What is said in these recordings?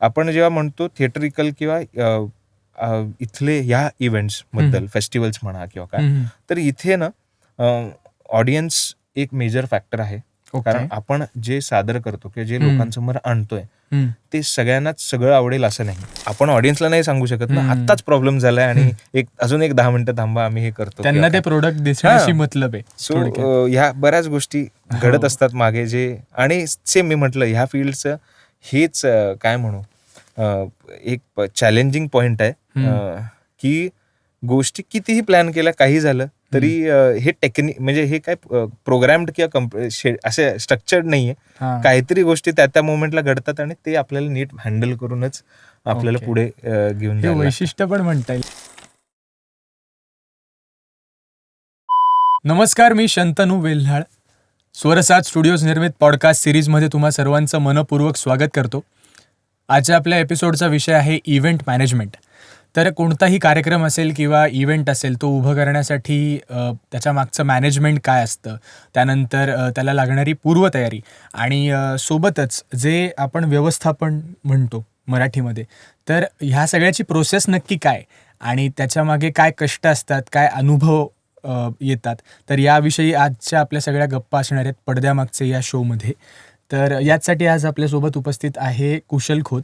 आपण जेव्हा म्हणतो थिएटरिकल किंवा इथले ह्या इव्हेंट्स बद्दल, फेस्टिवल्स म्हणा किंवा काय, तर इथे ना ऑडियन्स एक मेजर फॅक्टर आहे. कारण आपण जे सादर करतो किंवा जे लोकांसमोर आणतोय ते सगळ्यांनाच सगळं आवडेल असं नाही. आपण ऑडियन्सला नाही सांगू शकत ना आत्ताच प्रॉब्लेम झालाय आणि अजून एक 10 मिनिटं थांबा आम्ही हे करतो. त्यांना ते प्रोडक्ट दिसण्याशी मतलब आहे. सो ह्या बऱ्याच गोष्टी घडत असतात मागे जे, आणि सेम मी म्हटलं ह्या फील्डचं हेच काय म्हणू एक चॅलेंजिंग पॉइंट आहे की गोष्टी कितीही प्लॅन केल्या काही झालं तरी हे टेक्निक म्हणजे हे काय प्रोग्राम्ड किंवा असे स्ट्रक्चर्ड नाहीये. काहीतरी गोष्टी त्या मोमेंटला घडतात आणि ते आपल्याला नीट हँडल करूनच आपल्याला पुढे घेऊन जायला. वैशिष्ट्य पण म्हणता येईल. नमस्कार, मी शंतनू वेल्हाळ. स्वरसाद स्टुडिओज निर्मित पॉडकास्ट सिरीजमध्ये तुम्हा सर्वांचं मनपूर्वक स्वागत करतो. आजच्या आपल्या एपिसोडचा विषय आहे इव्हेंट मॅनेजमेंट. तर कोणताही कार्यक्रम असेल किंवा इव्हेंट असेल तो उभं करण्यासाठी त्याच्या मागचं मॅनेजमेंट काय असतं, त्यानंतर त्याला लागणारी पूर्वतयारी आणि सोबतच जे आपण व्यवस्थापन म्हणतो मराठीमध्ये, तर ह्या सगळ्याची प्रोसेस नक्की काय आणि त्याच्यामागे काय कष्ट असतात, काय अनुभव येतात, तर याविषयी आजच्या आपल्या सगळ्या गप्पा असणार आहेत पडद्यामागचे या शोमध्ये. तर याचसाठी आज आपल्यासोबत उपस्थित आहे कुशल खोत.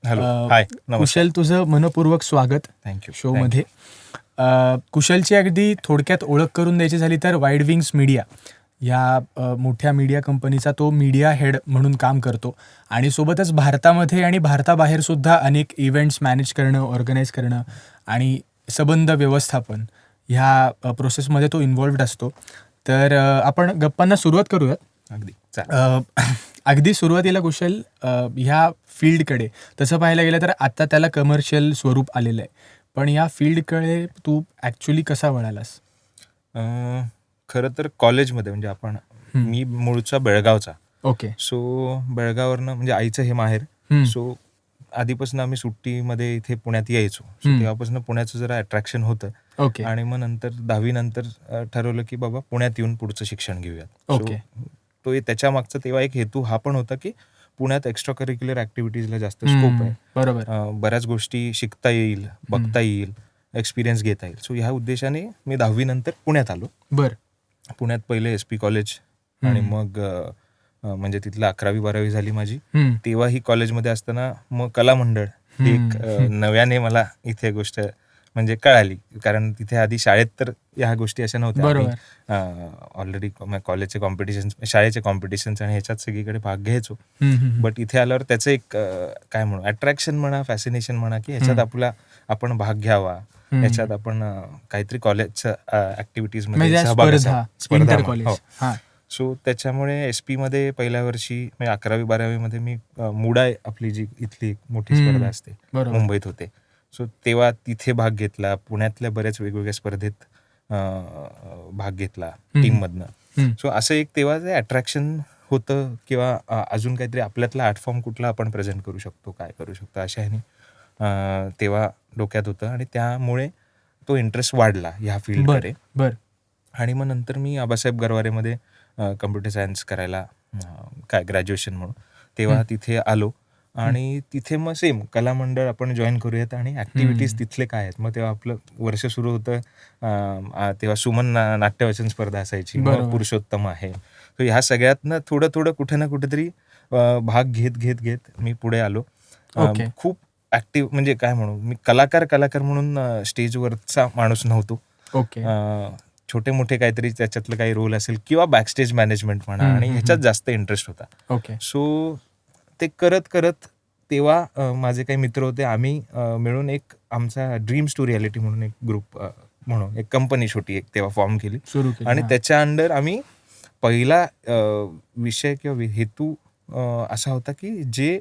हाय, कुशल, तुझं मनपूर्वक स्वागत थँक्यू शोमध्ये. कुशलची अगदी थोडक्यात ओळख करून द्यायची झाली तर वाईड विंग्स मीडिया या मोठ्या मीडिया कंपनीचा तो मीडिया हेड म्हणून काम करतो आणि सोबतच भारतामध्ये आणि भारताबाहेर सुद्धा अनेक इव्हेंट्स मॅनेज करणं, ऑर्गनाईज करणं आणि संबंध व्यवस्थापन ह्या प्रोसेसमध्ये तो इन्व्हॉल्व्ड असतो. तर आपण गप्पांना सुरुवात करूयात. अगदी सुरुवातीला कुशल, ह्या फील्डकडे तसं पाहायला गेलं तर आता त्याला कमर्शियल स्वरूप आलेलं आहे, पण या फील्डकडे तू ॲक्च्युली कसा वळालास? खरं तर कॉलेजमध्ये म्हणजे मी मूळचा बेळगावचा. ओके. सो बेळगाववरनं म्हणजे आईचं हे माहेर. सो आधीपासून आम्ही सुट्टीमध्ये इथे पुण्यात यायचो. सो तेव्हापासून पुण्याचं जरा अट्रॅक्शन होतं. ओके. आणि मग नंतर 10वी नंतर ठरवलं की बाबा पुण्यात येऊन पुढचं शिक्षण घेऊयात. ओके. तो त्याच्या मागचा तेव्हा एक हेतू हा पण होता की पुण्यात एक्स्ट्रा करिक्युलर ऍक्टिव्हिटीजला जास्त स्कोप आहे. बरोबर. बऱ्याच गोष्टी शिकता येईल, बघता येईल, एक्सपिरियन्स घेता येईल. सो ह्या उद्देशाने मी 10वी नंतर पुण्यात आलो. पुण्यात पहिले SP कॉलेज आणि मग म्हणजे तिथलं 11वी-12वी झाली माझी. तेव्हा ही कॉलेजमध्ये असताना मग कला मंडळ एक नव्याने मला इथे गोष्ट म्हणजे कळाली. कारण तिथे आधी शाळेत तर ह्या गोष्टी अशा नव्हत्या. ऑलरेडी कॉलेजचे कॉम्पिटिशन, शाळेचे कॉम्पिटिशन्स आणि ह्याच्यात सगळीकडे भाग घ्यायचो. बट इथे आल्यावर त्याचं एक काय म्हणू अट्रॅक्शन म्हणा, फॅसिनेशन म्हणा की ह्याच्यात आपण भाग घ्यावा, ह्याच्यात आपण काहीतरी कॉलेजच्या ऍक्टिव्हिटीजमध्ये सहभाग स्पर्धा. सो त्याच्यामुळे SP मध्ये पहिल्या वर्षी म्हणजे 11वी-12वी मध्ये मी मुडा आपली जी इथली मोठी स्पर्धा असते मुंबईत होते. सो तेव्हा तिथे भाग घेतला. पुण्यातल्या बऱ्याच वेगवेगळ्या स्पर्धेत भाग घेतला टीममधनं. सो असं एक तेव्हा ते अट्रॅक्शन होतं किंवा अजून काहीतरी आपल्यातला आर्ट फॉर्म कुठला आपण प्रेझेंट करू शकतो, काय करू शकतो अशा ह्याने तेव्हा डोक्यात होतं आणि त्यामुळे तो इंटरेस्ट वाढला ह्या फील्डकडे. आणि मग नंतर मी आबासाहेब गरवारेमध्ये कम्प्युटर सायन्स करायला काय ग्रॅज्युएशन म्हणून तेव्हा तिथे आलो आणि तिथे मग सेम कला मंडळ आपण जॉईन करूयात आणि ऍक्टिव्हिटीज तिथले काय आहेत. मग तेव्हा आपलं वर्ष सुरू होतं. तेव्हा सुमन नाट्यवाचन स्पर्धा असायची, मग पुरुषोत्तम आहे. तर ह्या सगळ्यातनं थोडं थोडं कुठे ना कुठेतरी भाग घेत मी पुढे आलो. खूप ऍक्टिव्ह म्हणजे काय म्हणू, मी कलाकार म्हणून स्टेजवरचा माणूस नव्हतो. छोटे मोठे काहीतरी त्याच्यातलं काही रोल असेल किंवा बॅकस्टेज मॅनेजमेंट म्हणा आणि ह्याच्यात जास्त इंटरेस्ट होता. सो ते करत तेव्हा माझे काही मित्र होते, आम्ही मिळून एक आमचा ड्रीम्स टू रियालिटी म्हणून एक ग्रुप म्हणून एक कंपनी छोटी एक तेव्हा फॉर्म केली आणि त्याच्या अंडर आम्ही पहिला विषय किंवा हेतू असा होता की जे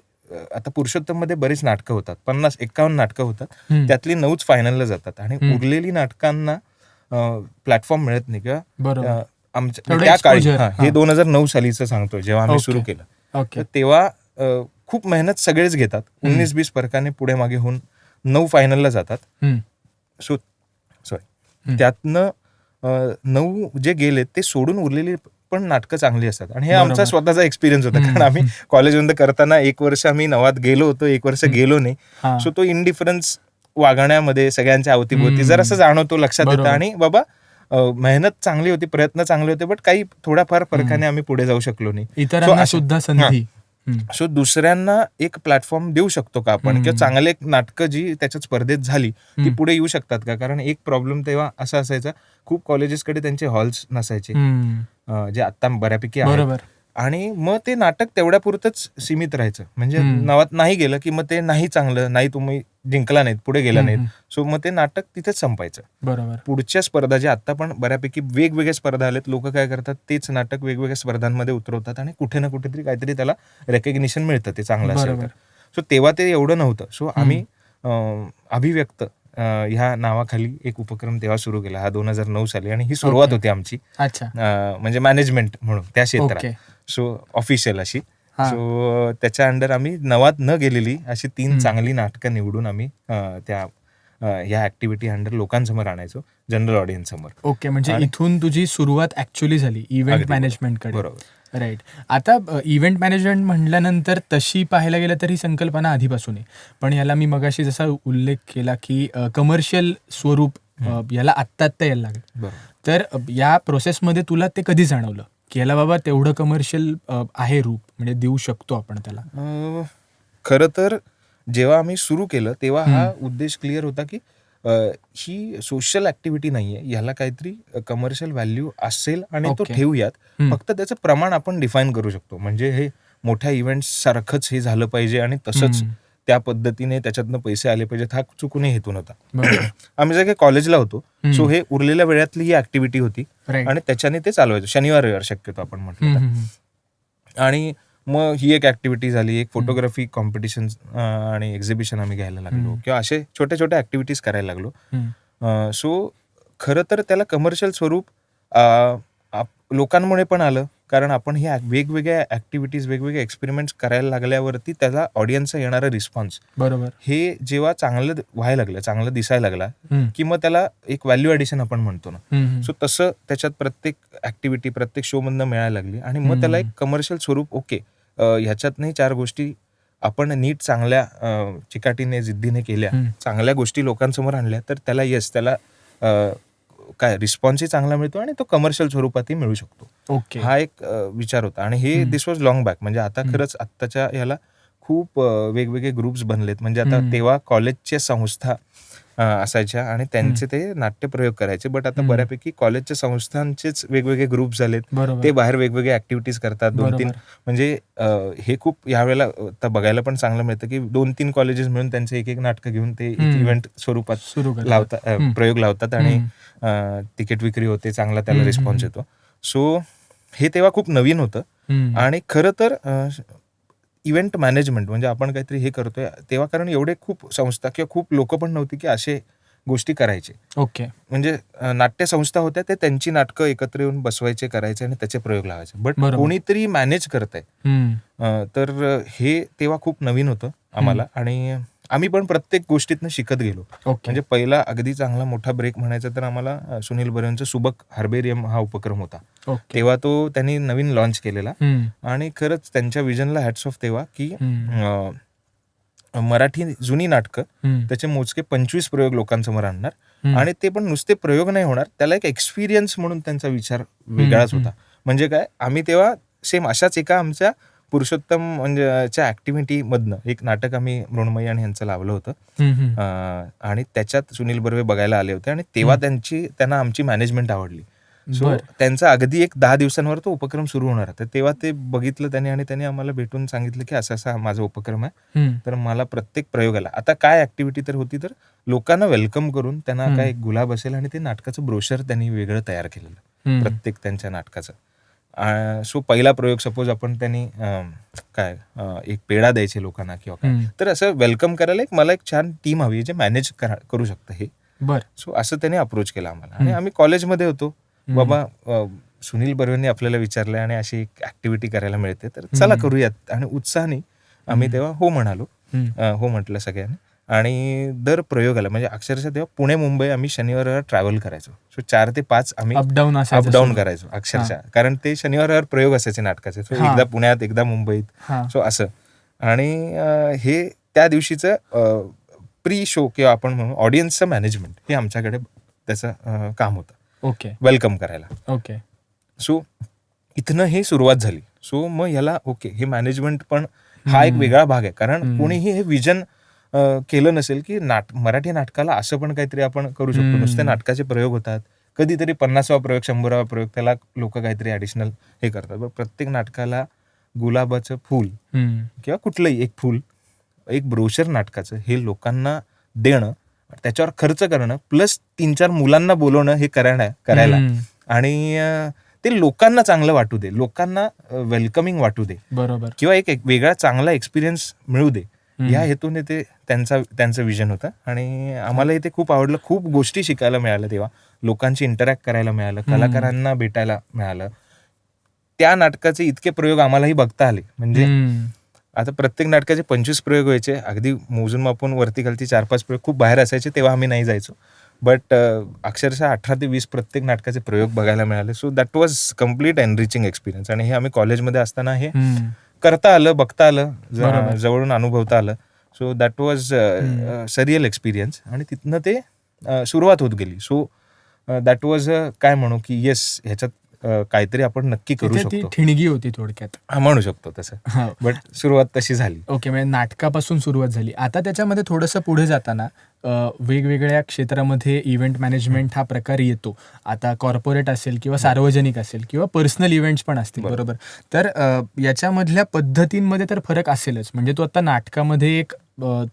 आता पुरुषोत्तम मध्ये बरीच नाटकं होतात, 50-51 नाटकं होतात, त्यातली 9च फायनलला जातात आणि उरलेली नाटकांना प्लॅटफॉर्म मिळत नाही किंवा आमच्या त्या काळी, हे 2009 सालीचं सांगतोय जेव्हा आम्ही सुरू केलं, तर तेव्हा खूप मेहनत सगळेच घेतात. 19-20 फरकाने पुढे मागे होऊन 9 फायनलला जातात. त्यातनं 9 जे गेले ते सोडून उरलेली पण नाटकं चांगली असतात. आणि हे बरोबर. आमचा स्वतःचा एक्सपिरियन्स होता, कारण आम्ही कॉलेजमध्ये करताना 1 वर्ष आम्ही नवात गेलो होतो, 1 वर्ष गेलो नाही. सो तो इनडिफरन्स वागण्यामध्ये सगळ्यांच्या अवतीभोवती जरासं जाणवतो, लक्षात येतं. बरोबर. आणि बाबा मेहनत चांगली होती, प्रयत्न चांगले होते, बट काही थोड्याफार फरकाने आम्ही पुढे जाऊ शकलो नाही. इतरांना सुद्धा संधी. सो दुसऱ्यांना एक प्लॅटफॉर्म देऊ शकतो का आपण, किंवा चांगले नाटकं जी त्याच्या स्पर्धेत झाली ती पुढे येऊ शकतात का? कारण एक प्रॉब्लेम तेव्हा असा असायचा, खूप कॉलेजेसकडे त्यांचे हॉल्स नसायचे, जे आता बऱ्यापैकी आहेत. बरोबर. आणि मग ते नाटक तेवढ्यापुरतच सीमित राहायचं. म्हणजे नावात नाही गेलं की मग ते नाही चांगलं, नाही तुम्ही जिंकला नाहीत, पुढे गेला नाहीत, सो मग ते नाटक तिथेच संपायचं. बरोबर. पुढच्या स्पर्धा जे आता पण बऱ्यापैकी वेगवेगळ्या स्पर्धा आलेत, लोक काय करतात, तेच नाटक वेगवेगळ्या स्पर्धांमध्ये उतरवतात आणि कुठे ना कुठेतरी काहीतरी त्याला रेकग्निशन मिळतं, ते चांगलं असेल तर. सो तेव्हा ते एवढं नव्हतं. सो आम्ही अभिव्यक्त ह्या नावाखाली एक उपक्रम तेव्हा सुरू केला, हा 2009 साली. आणि ही सुरुवात होती आमची, म्हणजे मॅनेजमेंट म्हणून त्या क्षेत्रात. सो ऑफिशियल अशी. सो त्याच्या अंडर आम्ही नवात न गेलेली अशी 3 चांगली नाटकं निवडून आम्ही त्या ह्या ऍक्टिव्हिटी अंडर लोकांसमोर आणायचो, जनरल ऑडियन्स समोर. ओके, म्हणजे इथून तुझी सुरुवात ऍक्च्युअली झाली इव्हेंट मॅनेजमेंटकडे. बरोबर. राईट. आता इव्हेंट मॅनेजमेंट म्हटल्यानंतर तशी पाहायला गेलं तर ही संकल्पना आधीपासून आहे, पण याला मी मगाशी जसा उल्लेख केला की कमर्शियल स्वरूप याला आत्ता यायला लागलं. तर या प्रोसेसमध्ये तुला ते कधी जाणवलं की याला बाबा तेवढं कमर्शियल आहे रूप, म्हणजे देऊ शकतो आपण त्याला? खरं तर जेव्हा आम्ही सुरू केलं तेव्हा हा उद्देश क्लिअर होता की ही सोशल ऍक्टिव्हिटी नाहीये, याला काहीतरी कमर्शियल व्हॅल्यू असेल आणि तो ठेवूयात. फक्त त्याचं प्रमाण आपण डिफाईन करू शकतो. म्हणजे हे मोठ्या इव्हेंट सारखंच हे झालं पाहिजे आणि तसंच त्या पद्धतीने त्याच्यातनं पैसे आले पाहिजेत, हा चुकूनही हेतू नव्हता. आम्ही जे काही कॉलेजला होतो, सो हे उरलेल्या वेळातली ही ऍक्टिव्हिटी होती आणि त्याच्याने ते चालवायचं, शनिवार रविवार शक्यतो आपण म्हटलं तर. आणि मग ही एक ऍक्टिव्हिटी झाली, एक फोटोग्राफी कॉम्पिटिशन आणि एक्झिबिशन आम्ही घ्यायला लागलो, किंवा असे छोट्या छोट्या ऍक्टिव्हिटीज करायला लागलो. सो खरं तर त्याला कमर्शियल स्वरूप लोकांमुळे पण आलं, कारण आपण हे वेगवेगळ्या ऍक्टिव्हिटीज, वेगवेगळे एक्सपेरिमेंट्स करायला लागल्यावरती त्याला ऑडियन्सचा येणारा रिस्पॉन्स, बरोबर, हे जेव्हा चांगलं व्हायला लागलं, चांगलं दिसायला लागला, की मग त्याला एक व्हॅल्यू ॲडिशन आपण म्हणतो ना, सो तसं त्याच्यात प्रत्येक ऍक्टिव्हिटी, प्रत्येक शो मधनं मिळायला लागली. आणि मग त्याला एक कमर्शियल स्वरूप, ओके ह्याच्यातनंही 4 गोष्टी आपण नीट चांगल्या चिकाटीने, जिद्दीने केल्या, चांगल्या गोष्टी लोकांसमोर आणल्या, तर त्याला त्याला काय रिस्पॉन्सही चांगला मिळतो आणि तो कमर्शियल स्वरूपातही मिळू शकतो. हा एक विचार होता. आणि हे दिस वॉज लॉंग बॅक. म्हणजे आता खरंच आत्ताच्या ह्याला खूप वेगवेगळे ग्रुप्स बनलेत. म्हणजे आता तेव्हा कॉलेजच्या संस्था असायच्या आणि त्यांचे ते नाट्यप्रयोग करायचे, बट आता बऱ्यापैकी कॉलेजच्या संस्थांचेच वेगवेगळे ग्रुप्स झालेत, ते बाहेर वेगवेगळे ऍक्टिव्हिटीज करतात. 2-3 म्हणजे हे खूप यावेळेला आता बघायला पण चांगलं मिळतं की 2-3 कॉलेजेस मिळून त्यांचे एक नाटकं घेऊन ते इव्हेंट स्वरूपात लावतात, प्रयोग लावतात आणि तिकीट विक्री होते, चांगला त्याला रिस्पॉन्स येतो. सो हे तेव्हा खूप नवीन होतं. आणि खरं तर इव्हेंट मॅनेजमेंट म्हणजे आपण काहीतरी हे करतोय तेव्हा, कारण एवढे खूप संस्था किंवा खूप लोक पण नव्हती की असे गोष्टी करायचे. म्हणजे नाट्य संस्था होत्या, ते त्यांची नाटकं एकत्र येऊन बसवायचे, करायचे आणि त्याचे प्रयोग लावायचे, बट कोणीतरी मॅनेज करतंय. तर हे तेव्हा खूप नवीन होतं आम्हाला. आणि आम्ही पण प्रत्येक गोष्टीतनं शिकत गेलो. म्हणजे पहिला अगदी चांगला मोठा ब्रेक म्हणायचा तर आम्हाला सुनील बर्वेंचा सुबक हार्बेरियम हा उपक्रम होता. तेव्हा तो त्यांनी नवीन लॉन्च केलेला आणि खरंच त्यांच्या विजनला हॅट्स ऑफ तेव्हा, की मराठी जुनी नाटकं त्याचे मोजके 25 प्रयोग लोकांसमोर आणणार आणि ते पण नुसते प्रयोग नाही होणार, त्याला एक एक्सपिरियन्स म्हणून त्यांचा विचार वेगळाच होता. म्हणजे काय, आम्ही तेव्हा सेम अशाच एका आमच्या पुरुषोत्तम म्हणजे ऍक्टिव्हिटी मधनं एक नाटक आम्ही मृण्मयी आणि यांचं लावलं होतं आणि त्याच्यात सुनील बर्वे बघायला आले होते आणि तेव्हा त्यांना आमची मॅनेजमेंट आवडली. सो त्यांचा अगदी एक 10 दिवसांवर तो उपक्रम सुरू होणार होता. तेव्हा ते बघितलं त्यांनी आणि त्यांनी आम्हाला भेटून सांगितलं की असा माझा उपक्रम आहे, तर मला प्रत्येक प्रयोगाला आता काय ऍक्टिव्हिटी तर होती, तर लोकांना वेलकम करून त्यांना काय एक गुलाब असेल आणि ते नाटकाचं ब्रोशर त्यांनी वेगळं तयार केलेलं प्रत्येक त्यांच्या नाटकाचं. सो पहिला प्रयोग सपोज आपण त्यांनी काय एक पेढा द्यायचे लोकांना किंवा काय, तर असं वेलकम करायला मला एक छान टीम हवी जे मॅनेज करू शकतं हे. सो असं त्यांनी अप्रोच केला आम्हाला. आणि आम्ही कॉलेजमध्ये होतो, बाबा सुनील बर्वेंनी आपल्याला विचारलंय आणि अशी एक ऍक्टिव्हिटी करायला मिळते, तर चला करूयात. आणि उत्साहाने आम्ही तेव्हा हो म्हणालो, हो म्हटलं सगळ्यांनी आणि दर प्रयोगाला म्हणजे अक्षरशः तेव्हा पुणे मुंबई आम्ही शनिवार ट्रॅव्हल करायचो. सो 4 ते 5 आम्ही अपडाऊन करायचो अक्षरशः, कारण ते शनिवार प्रयोग असायचे नाटकाचे. सो एकदा पुण्यात एकदा मुंबईत, सो असं. आणि हे त्या दिवशीचं प्री शो किंवा आपण म्हणू ऑडियन्सचं मॅनेजमेंट हे आमच्याकडे त्याचं काम होतं. ओके, वेलकम करायला. ओके. सो इथनं हे सुरुवात झाली. सो मग याला ओके, हे मॅनेजमेंट पण हा एक वेगळा भाग आहे, कारण कोणीही हे विजन केलं नसेल की मराठी नाटकाला असं पण काहीतरी आपण करू शकतो. नुसते नाटकाचे प्रयोग होतात, कधीतरी 50वा प्रयोग 100वा प्रयोग त्याला लोक काहीतरी ऍडिशनल हे करतात. पण प्रत्येक नाटकाला गुलाबाचं फूल किंवा कुठलंही एक फूल, एक ब्रोशर नाटकाचं हे लोकांना देणं, त्याच्यावर खर्च करणं, प्लस 3-4 मुलांना बोलवणं हे करायला आणि ते लोकांना चांगलं वाटू दे, लोकांना वेलकमिंग वाटू दे, बरोबर, किंवा एक वेगळा चांगला एक्सपिरियन्स मिळू दे, या हेतूने ते त्यांचं विजन होतं. आणि आम्हालाही ते खूप आवडलं. खूप गोष्टी शिकायला मिळाल्या तेव्हा, लोकांशी इंटरॅक्ट करायला मिळालं, कलाकारांना भेटायला मिळालं. त्या नाटकाचे इतके प्रयोग आम्हालाही बघता आले. म्हणजे आता प्रत्येक नाटकाचे 25 प्रयोग व्हायचे, अगदी मोजून मापून वरती खालती 4-5 प्रयोग खूप बाहेर असायचे, तेव्हा आम्ही नाही जायचो. बट अक्षरशः 18 ते 20 प्रत्येक नाटकाचे प्रयोग बघायला मिळाले. So that was complete enriching experience. आणि हे आम्ही कॉलेजमध्ये असताना हे करता आलं, बघता आलं, जवळून अनुभवता आलं. So that was surreal experience. आणि तिथनं ते सुरुवात होत गेली. सो दॅट वॉज काय म्हणू की येस, ह्याच्यात काहीतरी आपण नक्की करू शकतो. ठिणगी होती थोडक्यात, म्हणू शकतो तसं. बट सुरुवात तशी झाली. ओके, म्हणजे नाटकापासून सुरुवात झाली. आता त्याच्यामध्ये थोडंसं पुढे जाताना वेगवेगळ्या क्षेत्रामध्ये इव्हेंट मॅनेजमेंट हा प्रकार येतो. आता कॉर्पोरेट असेल किंवा सार्वजनिक असेल किंवा पर्सनल इव्हेंट्स पण असतील, बरोबर. तर याच्यामधल्या पद्धतींमध्ये तर फरक असेलच. म्हणजे तो आता नाटकामध्ये एक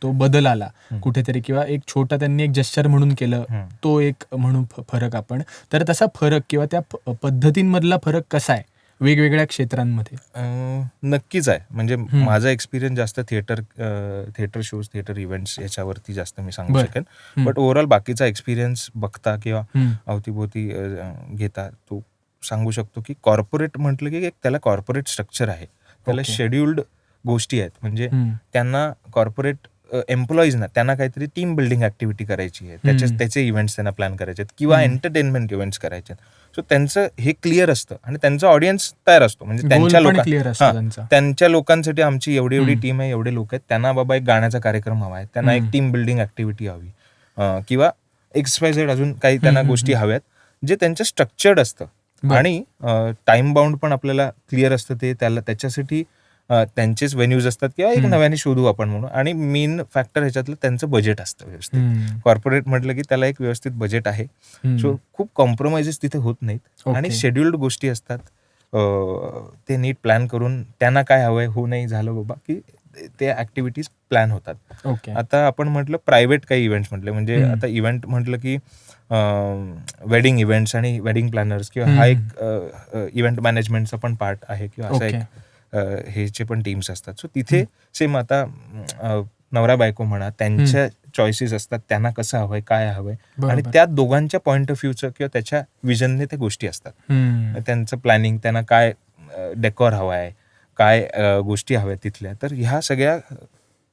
तो बदल आला कुठेतरी, किंवा एक छोटा त्यांनी एक जेस्चर म्हणून केलं, तो एक म्हणून फरक आपण. तर तसा फरक किंवा त्या पद्धतींमधला फरक कसा आहे वेगवेगळ्या क्षेत्रांमध्ये? नक्कीच आहे. म्हणजे माझा एक्सपिरियन्स जास्त थिएटर शोज, थिएटर इव्हेंट्स याच्यावरती जास्त मी सांगू शकेन. बट ओव्हरऑल बाकीचा एक्सपिरियन्स बघता किंवा अवतीभोवती घेता तो सांगू शकतो की कॉर्पोरेट म्हटलं की त्याला कॉर्पोरेट स्ट्रक्चर आहे, त्याला शेड्युल्ड गोष्टी आहेत. म्हणजे त्यांना कॉर्पोरेट एम्प्लॉईजना त्यांना काहीतरी टीम बिल्डिंग ऍक्टिव्हिटी करायची आहे, त्याचे इव्हेंट्स त्यांना प्लॅन करायचे आहेत किंवा एंटरटेनमेंट इव्हेंट्स करायचे आहेत. सो त्यांचं हे क्लिअर असतं आणि त्यांचा ऑडियन्स तयार असतो. म्हणजे त्यांच्या लोकांसाठी आमची एवढी टीम आहे, एवढे लोक आहेत, त्यांना बाबा एक गाण्याचा कार्यक्रम हवा आहे, त्यांना एक टीम बिल्डिंग ऍक्टिव्हिटी हवी, किंवा XYZ अजून काही त्यांना गोष्टी हव्यात, जे त्यांचं स्ट्रक्चर्ड असतं. आणि टाइम बाउंड पण आपल्याला क्लिअर असतं. ते त्याच्यासाठी त्यांचेच व्हेन्यूज असतात किंवा एक नव्याने शोधू आपण म्हणून. आणि मेन फॅक्टर ह्याच्यातलं त्यांचं बजेट असतं व्यवस्थित. कॉर्पोरेट म्हटलं की त्याला एक व्यवस्थित बजेट आहे. सो खूप कॉम्प्रोमाइजेस तिथे होत नाहीत आणि शेड्युल्ड गोष्टी असतात. ते नीट प्लॅन करून त्यांना काय हवंय, हो नाही झालं बाबा की ते ऍक्टिव्हिटीज प्लॅन होतात. आता आपण म्हटलं प्रायव्हेट काही इव्हेंट्स म्हटले, म्हणजे आता इव्हेंट म्हटलं की वेडिंग इव्हेंट्स आणि वेडिंग प्लॅनर्स किंवा हा एक इव्हेंट मॅनेजमेंटचा पण पार्ट आहे किंवा असा एक ह्याचे पण टीम्स असतात. सो तिथे सेम आता नवरा बायको म्हणा, त्यांच्या चॉईसेस असतात, त्यांना कसं हवंय, काय हवंय, आणि त्या दोघांच्या पॉइंट ऑफ व्ह्यूचं किंवा त्याच्या विजनने त्या गोष्टी असतात. त्यांचं प्लॅनिंग, त्यांना काय डेकोर हवाय, काय गोष्टी हव्या तिथल्या, तर ह्या सगळ्या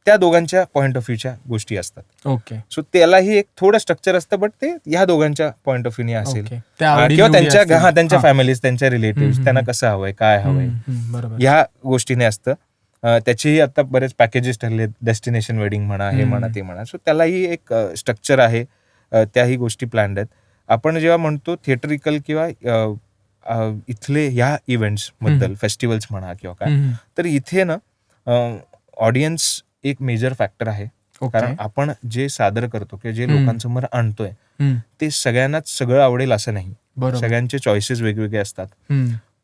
त्या दोघांच्या पॉइंट ऑफ व्ह्यूच्या गोष्टी असतात. ओके. सो त्यालाही एक थोडं स्ट्रक्चर असतं, बट ते ह्या दोघांच्या पॉइंट ऑफ व्ह्यूने असेल किंवा त्यांच्या फॅमिलीज, त्यांच्या रिलेटिव्ह, त्यांना कसं हवंय, काय हवंय, ह्या गोष्टीने असतं. त्याचेही आता बरेच पॅकेजेस ठरले, डेस्टिनेशन वेडिंग म्हणा, हे म्हणा, ते म्हणा. सो त्यालाही एक स्ट्रक्चर आहे, त्याही गोष्टी प्लॅन्ड आहेत. आपण जेव्हा म्हणतो थिएटरिकल किंवा इथले ह्या इव्हेंट्स बद्दल, फेस्टिवल्स म्हणा किंवा काय, तर इथे ना ऑडियन्स एक मेजर फॅक्टर आहे. कारण आपण जे सादर करतो किंवा जे लोकांसमोर आणतोय ते सगळ्यांनाच सगळं आवडेल असं नाही. सगळ्यांचे चॉईसेस वेगवेगळे असतात.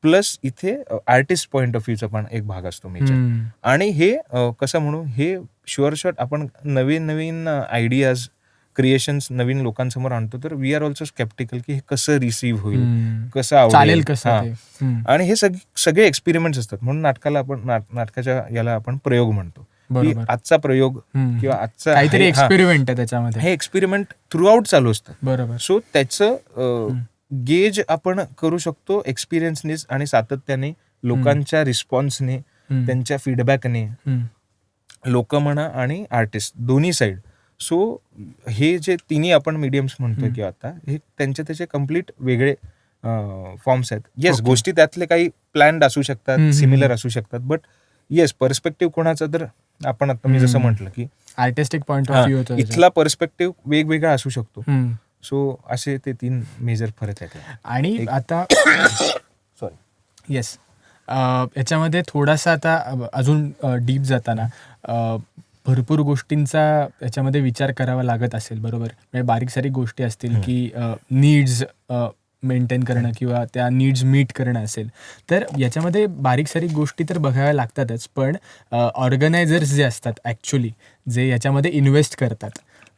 प्लस इथे आर्टिस्ट पॉइंट ऑफ व्ह्यूचा पण एक भाग असतो मेजर. आणि हे कसं म्हणू, हे शुअर शॉट आपण नवीन नवीन आयडियाज, क्रिएशन्स नवीन लोकांसमोर आणतो, तर वी आर ऑल्सो स्केप्टिकल की हे कसं रिसीव्ह होईल, कसं आवडेल. आणि हे सगळे एक्सपेरिमेंट्स असतात. म्हणून नाटकाच्या याला आपण प्रयोग म्हणतो. आजचा प्रयोग किंवा आजचा काहीतरी एक्सपेरिमेंट आहे त्याच्यामध्ये, हे एक्सपेरिमेंट थ्रू आउट चालू असतं. बरोबर. सो त्याचं गेज आपण करू शकतो एक्सपिरियन्सनेच आणि सातत्याने, लोकांच्या रिस्पॉन्सने, त्यांच्या फीडबॅकने, लोक म्हणा आणि आर्टिस्ट दोन्ही साईड. सो हे जे तिन्ही आपण मीडियम्स म्हणतोय किंवा आता हे त्याचे कम्प्लीट वेगळे फॉर्म्स आहेत. येस, गोष्टी त्यातले काही प्लॅन्ड असू शकतात, सिमिलर असू शकतात, बट येस पर्स्पेक्टिव्ह कोणाचा तर आपण आता मी जसं म्हटलं की आर्टिस्टिक पॉइंट ऑफ व्ह्यू इथला पर्स्पेक्टिव्ह वेगवेगळा असू शकतो. सो असे ते 3 मेजर फरक आहेत. आणि आता सॉरी येस याच्यामध्ये थोडासा आता अजून डीप जाताना भरपूर गोष्टींचा याच्यामध्ये विचार करावा लागत असेल, बरोबर? म्हणजे बारीक सारीक गोष्टी असतील की नीड्स मेंटेन करणं किंवा त्या नीड्स मीट करणं असेल, तर याच्यामध्ये बारीक सारीक गोष्टी तर बघाव्या लागतातच, पण ऑर्गनायझर्स जे असतात ॲक्च्युली जे याच्यामध्ये इन्व्हेस्ट करतात,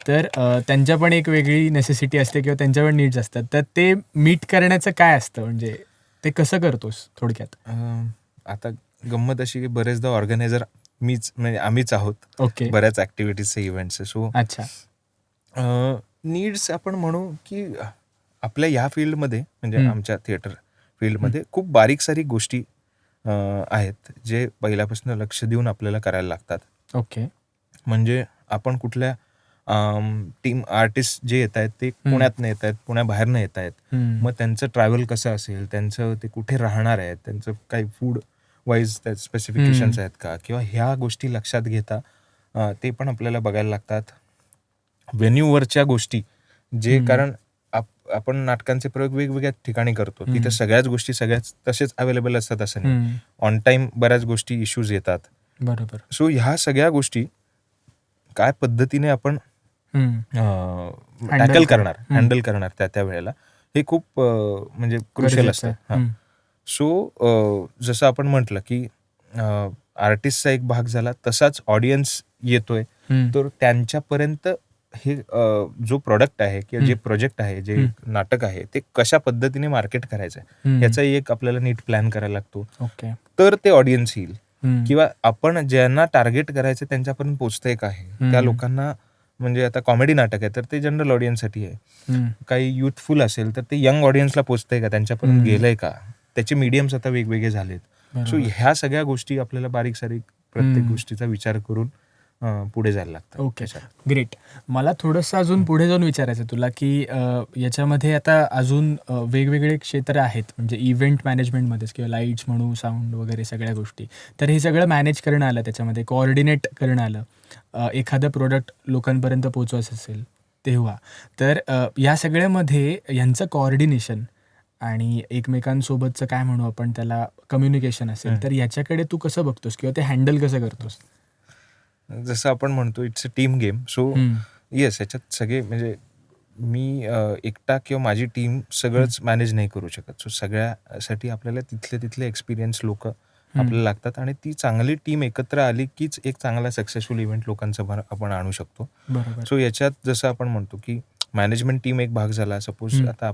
तर त्यांच्या पण एक वेगळी नेसेसिटी असते किंवा त्यांच्या पण नीड्स असतात, तर ते मीट करण्याचं काय असतं, म्हणजे ते कसं करतोस थोडक्यात? आता गंमत अशी की बरेचदा ऑर्गनायझर म्हणजे आम्हीच आहोत. ओके. बऱ्याच ऍक्टिव्हिटीजचे इव्हेंट्स. सो अच्छा. नीड्स आपण म्हणू की आपल्या ह्या फील्डमध्ये म्हणजे आमच्या थिएटर फील्डमध्ये खूप बारीक सारीक गोष्टी आहेत जे पहिल्यापासून लक्ष देऊन आपल्याला करायला लागतात. ओके. म्हणजे आपण कुठल्या टीम आर्टिस्ट जे येत आहेत ते पुण्यातनं येत आहेत, पुण्याबाहेरनं येत आहेत, मग त्यांचं ट्रॅव्हल कसं असेल, त्यांचं ते कुठे राहणार आहेत, त्यांचं काही फूड वाईज त्या स्पेसिफिकेशन्स आहेत का, किंवा ह्या गोष्टी लक्षात घेता ते पण आपल्याला बघायला लागतात. व्हेन्यूवरच्या गोष्टी जे, कारण आपण नाटकांचे प्रयोग वेगवेगळ्या ठिकाणी करतो, तिथे सगळ्याच गोष्टी सगळ्याच तसेच अवेलेबल असतात असं नाही. ऑन टाइम बऱ्याच गोष्टी इश्यूज येतात. बरोबर. सो ह्या सगळ्या गोष्टी काय पद्धतीने आपण टॅकल करणार, हँडल करणार त्या वेळेला, हे खूप म्हणजे क्रुशियल असतं. सो जसं आपण म्हटलं की आर्टिस्टचा एक भाग झाला, तसाच ऑडियन्स येतोय, तर त्यांच्यापर्यंत हे जो प्रोडक्ट आहे किंवा जे प्रोजेक्ट आहे, जे नाटक आहे, ते कशा पद्धतीने मार्केट करायचं आहे याचाही एक आपल्याला नीट प्लॅन करायला लागतो. ओके. तर ते ऑडियन्स येईल किंवा आपण ज्यांना टार्गेट करायचं त्यांच्यापर्यंत पोहोचतंय का आहे, त्या लोकांना. म्हणजे आता कॉमेडी नाटक आहे तर ते जनरल ऑडियन्ससाठी आहे, काही युथफुल असेल तर ते यंग ऑडियन्सला पोहोचतंय का, त्यांच्यापर्यंत गेलंय का, त्याचे मीडियम्स आता वेगवेगळे झालेत. सो ह्या सगळ्या गोष्टी आपल्याला बारीक सारीक प्रत्येक गोष्टीचा विचार करून पुढे जायला लागतं. Okay, great. मला थोडंसं अजून पुढे जाऊन विचारायचं तुला की याच्यामध्ये आता अजून वेगवेगळे क्षेत्र आहेत, म्हणजे इव्हेंट मॅनेजमेंटमध्येच किंवा लाईट्स म्हणू, साऊंड वगैरे सगळ्या गोष्टी, तर हे सगळं मॅनेज करणं आलं, त्याच्यामध्ये कोऑर्डिनेट करणं आलं, एखादं प्रोडक्ट लोकांपर्यंत पोचवायचं असेल तेव्हा, तर या सगळ्यामध्ये यांचं कोऑर्डिनेशन आणि एकमेकांसोबतचं काय म्हणू आपण त्याला, कम्युनिकेशन असेल, तर याच्याकडे तू कसं बघतोस किंवा ते हँडल कसं करतोस? जसं आपण म्हणतो it's a team game. So yes, याच्यात सगळे म्हणजे मी एकटा किंवा माझी टीम सगळंच मॅनेज नाही करू शकत. सो सगळ्यासाठी आपल्याला तिथले एक्सपिरियन्स लोक आपल्याला लागतात, आणि ती चांगली टीम एकत्र आली कीच एक चांगला सक्सेसफुल इव्हेंट लोकांसमोर आपण आणू शकतो. सो याच्यात जसं आपण म्हणतो की मॅनेजमेंट टीम एक भाग झाला. सपोज आता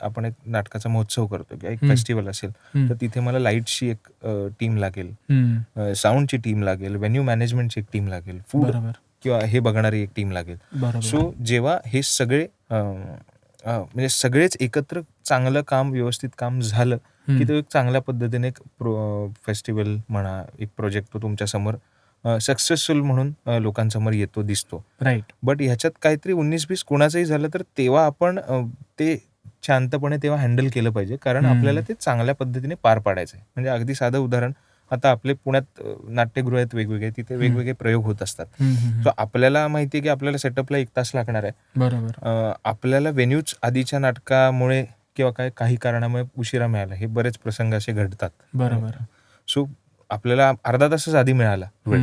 आपण एक नाटकाचा महोत्सव करतो किंवा एक फेस्टिवल असेल, तर तिथे मला लाईटची एक टीम लागेल, साऊंडची टीम लागेल, व्हेन्यू मॅनेजमेंटची एक टीम लागेल, फूड किंवा हे बघणारी एक टीम लागेल. सो जेव्हा हे सगळे म्हणजे सगळेच एकत्र चांगलं काम, व्यवस्थित काम झालं की तो एक चांगल्या पद्धतीने एक फेस्टिवल म्हणा, एक प्रोजेक्ट तो तुमच्या समोर सक्सेसफुल म्हणून लोकांसमोर येतो, दिसतो. राईट. बट ह्याच्यात काहीतरी 19-20 कोणाचंही झालं तर तेव्हा आपण ते शांतपणे तेव्हा हँडल केलं पाहिजे, कारण आपल्याला ते चांगल्या पद्धतीने पार पाडायचं आहे. म्हणजे अगदी साधं उदाहरण, आता आपले पुण्यात नाट्यगृह आहेत वेगवेगळे, तिथे वेगवेगळे प्रयोग होत असतात. सो आपल्याला माहिती आहे की आपल्याला सेटअपला 1 तास लागणार आहे. बरोबर. आपल्याला वेन्यूज आधीच्या नाटकामुळे किंवा काही कारणामुळे उशिरा मिळाला, हे बरेच प्रसंग असे घडतात. बरोबर. सो आपल्याला अर्धा तासच आधी मिळाला वेळ,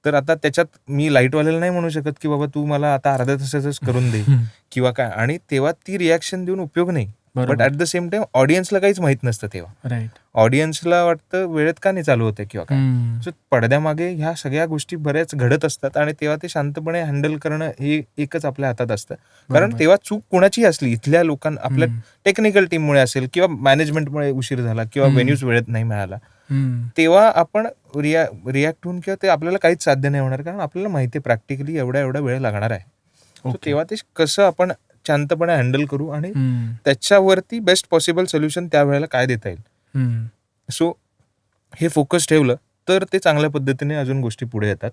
तर आता त्याच्यात मी लाईटवाल्याला नाही म्हणू शकत की बाबा तू मला आता अर्ध्या तासाचंच करून दे किंवा काय, आणि तेव्हा ती रिॲक्शन देऊन उपयोग नाही. But at the same time ऑडियन्सला काहीच माहित नसतं तेव्हा. राईट. ऑडियन्सला वाटतं वेळेत का नाही चालू होतं किंवा काय. सो पडद्यामागे ह्या सगळ्या गोष्टी बऱ्याच घडत असतात, आणि तेव्हा ते शांतपणे हँडल करणं हे एकच आपल्या हातात असतं. कारण तेव्हा चूक कोणाची असली, इथल्या लोकांना, आपल्या टेक्निकल टीममुळे असेल किंवा मॅनेजमेंटमुळे उशीर झाला किंवा व्हेन्यूज वेळेत नाही मिळाला, तेव्हा आपण रिॲक्ट होऊन किंवा ते आपल्याला काहीच साध्य नाही होणार, कारण आपल्याला माहिती आहे प्रॅक्टिकली एवढा वेळ लागणार आहे. सो तेव्हा ते कसं आपण शांतपणे हँडल करू आणि त्याच्यावरती बेस्ट पॉसिबल सोल्युशन त्यावेळेला काय देता येईल. सो हे फोकस ठेवलं तर ते चांगल्या पद्धतीने अजून गोष्टी पुढे येतात.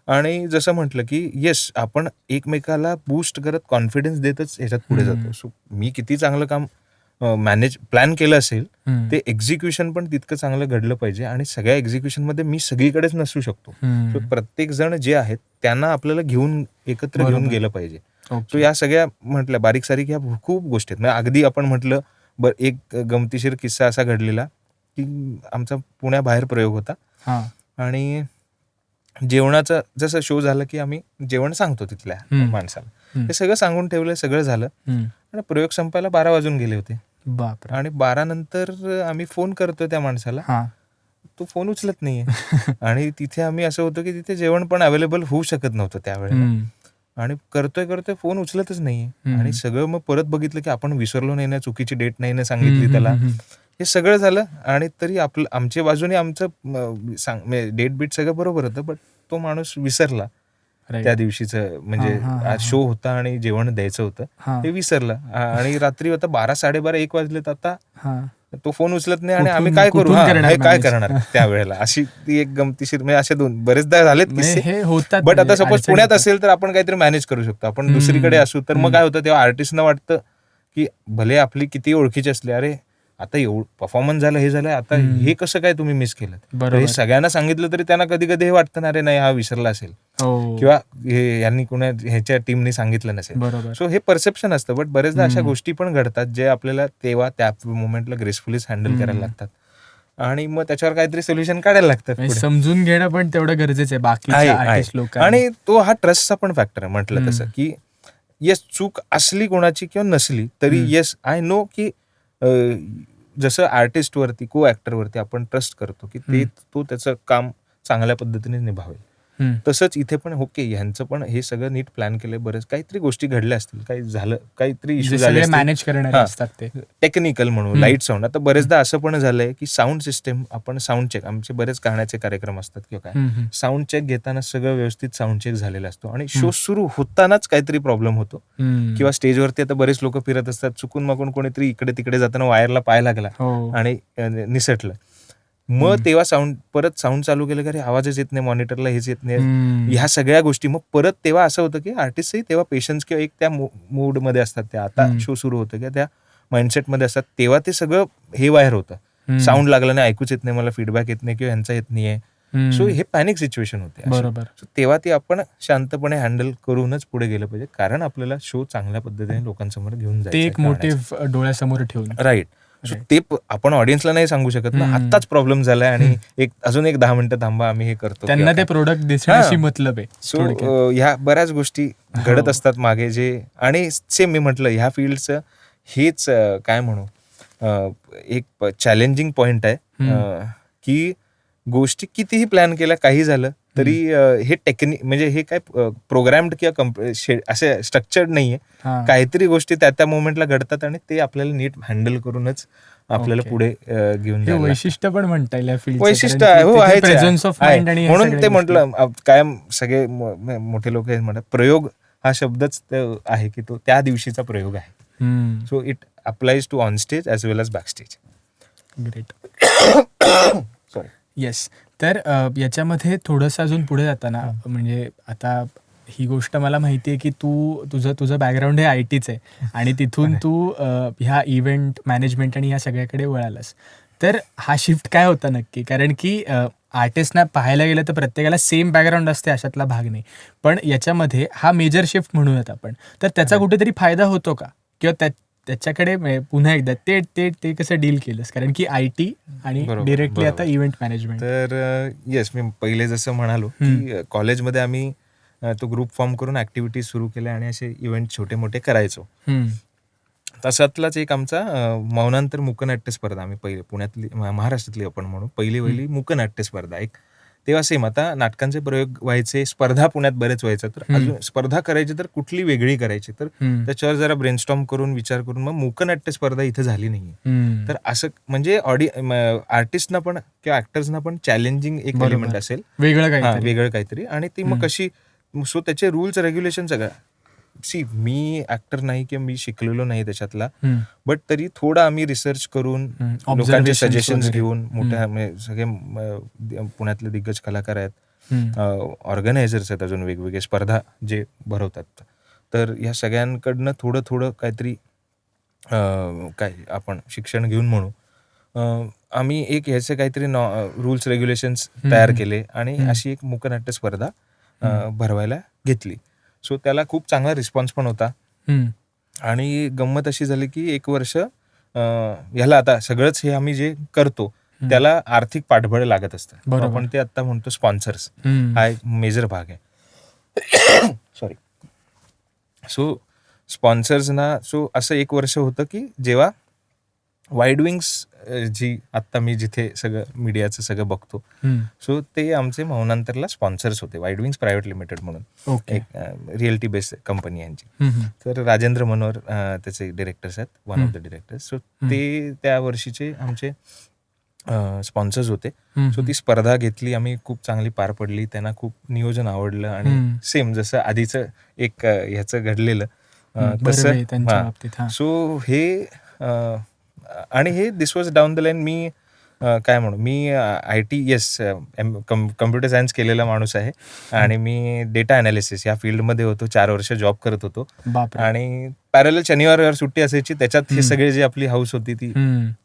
आणि जसं म्हटलं की येस, आपण एकमेकाला बूस्ट करत कॉन्फिडन्स देतच ह्याच्यात पुढे जातो. सो मी किती चांगलं काम प्लॅन केलं असेल, ते एक्झिक्युशन पण तितकं चांगलं घडलं पाहिजे. आणि सगळ्या एक्झिक्युशनमध्ये मी सगळीकडेच नसू शकतो. सो प्रत्येक जण जे आहेत त्यांना आपल्याला घेऊन एकत्र घेऊन गेलं पाहिजे. सो या सगळ्या म्हटल्या बारीक सारीक ह्या खूप गोष्टी आहेत. म्हणजे अगदी आपण म्हटलं एक गमतीशीर किस्सा असा घडलेला की आमचा पुण्याबाहेर प्रयोग होता आणि जेवणाचा जसं शो झाला की आम्ही जेवण सांगतो तिथल्या माणसाला. हे सगळं सांगून ठेवलं, सगळं झालं आणि प्रयोग संपायला 12 वाजून गेले होते. आणि 12 नंतर आम्ही फोन करतोय त्या माणसाला, तो फोन उचलत नाहीये. आणि तिथे आम्ही असं होतं की तिथे जेवण पण अवेलेबल होऊ शकत नव्हतं त्यावेळेला. आणि करतोय फोन उचलतच नाहीये. आणि सगळं मग परत बघितलं की आपण विसरलो नाही ना, चुकीची डेट नाही ना सांगितली त्याला, हे सगळं झालं. आणि तरी आमच्या बाजूने आमचं डेट बीट सगळं बरोबर होतं, बट तो माणूस विसरला त्या दिवशीचं. म्हणजे आज शो होता आणि जेवण द्यायचं होतं, ते विसरला. आणि रात्री होता 12, 12:30, 1 वाजलेत. आता तो फोन उचलत नाही आणि आम्ही काय करू, काय करणार त्यावेळेला. अशी ती एक गमतीशीर, म्हणजे असे बरेचदा झालेत किस्से. बट आता सपोज पुण्यात असेल तर आपण काहीतरी मॅनेज करू शकतो. आपण दुसरीकडे असू तर मग काय होतं, तेव्हा आर्टिस्टना वाटतं की भले आपली किती ओळखीची असली, अरे आता एवढं परफॉर्मन्स झालं, हे झालं, आता हे कसं काय तुम्ही मिस केलं. हे सगळ्यांना सांगितलं तरी त्यांना कधी कधी हे वाटतं ना, अरे नाही हा विसरला असेल किंवा यांनी कुणा ह्याच्या टीमनी सांगितलं नसेल. सो हे परसेप्शन असतं. बट बरेचदा अशा गोष्टी पण घडतात जे आपल्याला तेव्हा त्या मोमेंटला ग्रेसफुलीच हँडल करायला लागतात आणि मग त्याच्यावर काहीतरी सोल्युशन काढायला लागतात. समजून घेणं पण तेवढं गरजेचं आहे बाकी. आणि तो हा ट्रस्टचा पण फॅक्टर आहे. म्हटलं तसं की येस, चूक असली कोणाची किंवा नसली तरी येस, आय नो की जसं आर्टिस्टवरती, को ऍक्टरवरती आपण ट्रस्ट करतो की तो त्याचं काम चांगल्या पद्धतीने निभावेल, तसंच इथे पण ओके, ह्यांचं पण हे सगळं नीट प्लॅन केलंय. बरेच काहीतरी गोष्टी घडल्या असतील, काही झालं, काहीतरी इश्यू झाले मॅनेज करणारे असतात ते टेक्निकल म्हणून, लाईट साऊंड. आता बरेचदा असं पण झालंय की साऊंड सिस्टम, आपण साऊंड चेक, आमचे बरेच गाण्याचे कार्यक्रम असतात किंवा काय, साऊंड चेक घेताना सगळं व्यवस्थित साऊंड चेक झालेला असतो आणि शो सुरू होतानाच काहीतरी प्रॉब्लेम होतो किंवा स्टेजवरती आता बरेच लोक फिरत असतात, चुकून मागून कोणीतरी इकडे तिकडे जाताना वायरला पाय लागला आणि निसटलं. मग तेव्हा परत साऊंड चालू केलं की अरे आवाजच येत नाही, मॉनिटरला हेच येत नाही, ह्या सगळ्या गोष्टी. मग परत तेव्हा असं होतं की आर्टिस्टही तेव्हा पेशन्स किंवा एक त्या मूडमध्ये असतात, त्या आता शो सुरू होतं किंवा त्या माइंडसेटमध्ये असतात, तेव्हा ते सगळं हे वायर होतं, साऊंड लागलं नाही, ऐकूच येत नाही, मला फीडबॅक येत नाही किंवा ह्यांचा येत नाहीये. सो हे पॅनिक सिच्युएशन होते. बरोबर. तेव्हा ती आपण शांतपणे हँडल करूनच पुढे गेलं पाहिजे, कारण आपल्याला शो चांगल्या पद्धतीने लोकांसमोर घेऊन जायचं, ते एक मोटिव्ह डोळ्यासमोर ठेवून. राईट. सो ते आपण ऑडियन्सला नाही सांगू शकत ना, आत्ताच प्रॉब्लेम झालाय आणि अजून एक 10 मिनिटं थांबा, आम्ही हे करतो, त्यांना ते प्रोडक्ट दिसण्याशी मतलब आहे. सो ह्या बऱ्याच गोष्टी घडत असतात मागे जे, आणि सेम मी म्हटलं ह्या फील्डचं हेच काय म्हणू एक चॅलेंजिंग पॉइंट आहे की गोष्टी कितीही प्लॅन केल्या, काही झालं तरी हे टेक्निक म्हणजे हे काय प्रोग्राम्ड किंवा असे स्ट्रक्चर्ड नाहीये. काहीतरी गोष्टी त्या मोमेंटला घडतात आणि ते आपल्याला नीट हँडल करूनच आपल्याला पुढे घेऊन जायला. वैशिष्ट्य पण म्हणता येईल, वैशिष्ट्य आहे. हो आहे. म्हणून ते म्हटलं, कायम सगळे मोठे लोक म्हणतात प्रयोग हा शब्दच आहे की तो त्या दिवशीचा प्रयोग आहे. So it applies to on stage as well as backstage. Great. Sorry. Yes. तर याच्यामध्ये थोडंसं अजून पुढे जाताना, म्हणजे आता ही गोष्ट मला माहिती आहे की तुझं बॅकग्राऊंड हे IT चं आहे आणि तिथून तू ह्या इव्हेंट मॅनेजमेंट आणि ह्या सगळ्याकडे वळालास. तर हा शिफ्ट काय होता नक्की? कारण की आर्टिस्टना पाहायला गेलं तर प्रत्येकाला सेम बॅकग्राऊंड असते, अशातला भाग नाही. पण याच्यामध्ये हा मेजर शिफ्ट म्हणूयात आपण, तर त्याचा कुठेतरी फायदा होतो का? किंवा त्याच्याकडे पुन्हा एकदा ते कसं डील केलंस? कारण की IT आणि डिरेक्टली आता इव्हेंट मॅनेजमेंट. तर येस, मी पहिले जसं म्हणालो की कॉलेजमध्ये आम्ही तो ग्रुप फॉर्म करून ऍक्टिव्हिटीज सुरू केल्या आणि असे इव्हेंट छोटे मोठे करायचो. तशातलाच एक आमचा मौनांतर मूकनाट्य स्पर्धा, आम्ही पहिले पुण्यातली, महाराष्ट्रातली आपण म्हणू पहिली मूकनाट्य स्पर्धा एक. तेव्हा सेम आता नाटकांचे प्रयोग व्हायचे, स्पर्धा पुण्यात बरेच व्हायचं, तर अजून स्पर्धा करायची तर कुठली वेगळी करायची, तर त्याच्यावर जरा ब्रेनस्टॉर्म करून विचार करून मग मूकनाट्य स्पर्धा इथे झाली नाहीये. तर असं म्हणजे आर्टिस्टना पण किंवा ऍक्टर्सना पण चॅलेंजिंग एक एलिमेंट असेल, वेगळं काहीतरी. आणि ती मग कशी, सो त्याचे रूल्स रेग्युलेशन सगळं, मी ऍक्टर नाही किंवा मी शिकलेलो नाही त्याच्यातला, बट तरी थोडा आम्ही रिसर्च करून लोकांचे सजेशन्स घेऊन, मोठ्या सगळे पुण्यातले दिग्गज कलाकार आहेत ऑर्गनायझर्स आहेत अजून वेगवेगळे स्पर्धा जे भरवतात. तर ह्या सगळ्यांकडनं थोडं थोडं काहीतरी काय आपण शिक्षण घेऊन म्हणू आम्ही एक ह्याचे काहीतरी रूल्स रेग्युलेशन्स तयार केले आणि अशी एक मूकनाट्य स्पर्धा भरवायला घेतली. सो त्याला खूप चांगला रिस्पॉन्स पण होता. आणि गंमत अशी झाली की 1 वर्ष ह्याला आता सगळंच हे आम्ही जे करतो त्याला आर्थिक पाठबळ लागत असतं. आपण ते आता म्हणतो स्पॉन्सर्स, हा एक मेजर भाग आहे. सॉरी. सो स्पॉन्सर्सना असं 1 वर्ष होतं की जेव्हा वाईड विंग्स जी आत्ता मी जिथे सगळं मीडियाचं सगळं बघतो, सो ते आमचे मौनांतरला स्पॉन्सर्स होते. वाईड विंग्स प्रायव्हेट लिमिटेड म्हणून एक रिअल्टी बेस्ड कंपनी यांची. तर राजेंद्र मनोहर त्याचे डिरेक्टर्स आहेत, one of the directors. So ते त्या वर्षीचे आमचे स्पॉन्सर्स होते. सो ती स्पर्धा घेतली आम्ही, खूप चांगली पार पडली. त्यांना खूप नियोजन आवडलं आणि सेम जसं आधीचं एक ह्याचं घडलेलं तसं. सो हे आणि हे दिस वॉज डाऊन द लाईन. मी काय म्हणू, मी IT कम्प्युटर सायन्स केलेला माणूस आहे आणि मी डेटा अनालिसिस या फील्डमध्ये होतो. 4 वर्ष जॉब करत होतो आणि पॅरलल शनिवार सुट्टी असायची, त्याच्यात हे सगळे जे आपली हाऊस होती ती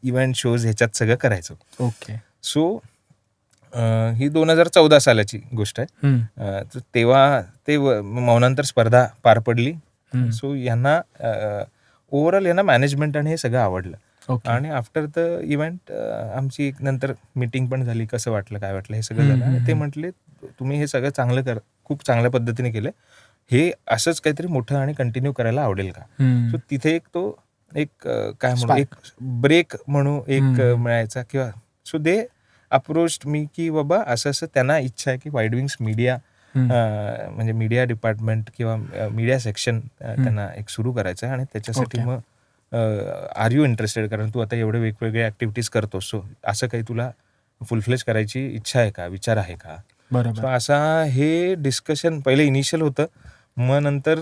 इव्हेंट शोज ह्याच्यात सगळं करायचं. ओके. सो ही 2014 सालाची गोष्ट आहे. तेव्हा ते मौनांतर स्पर्धा पार पडली. सो यांना ओव्हरऑल यांना मॅनेजमेंट आणि हे सगळं आवडलं. आणि आफ्टर द इव्हेंट आमची एक नंतर मीटिंग पण झाली, कसं वाटलं काय वाटलं हे सगळं झालं. आणि ते म्हटले तुम्ही हे सगळं चांगलं खूप चांगल्या पद्धतीने केलं, हे असंच काहीतरी मोठं आणि कंटिन्यू करायला आवडेल का. सो तिथे एक काय म्हणू, एक ब्रेक म्हणू एक मिळायचा किंवा. सो दे अप्रोच्ड मी की बाबा असं त्यांना इच्छा आहे की वाईड विंग्स मीडिया म्हणजे मीडिया डिपार्टमेंट किंवा मीडिया सेक्शन त्यांना एक सुरू करायचं आहे आणि त्याच्यासाठी मग आर यू इंटरेस्टेड, कारण तू आता एवढे वेगवेगळे ऍक्टिव्हिटीज करतोस, सो असं काही तुला फुलफ्लेज करायची इच्छा आहे का, विचार आहे का. सो असा हे डिस्कशन पहिले इनिशियल होतं. मग नंतर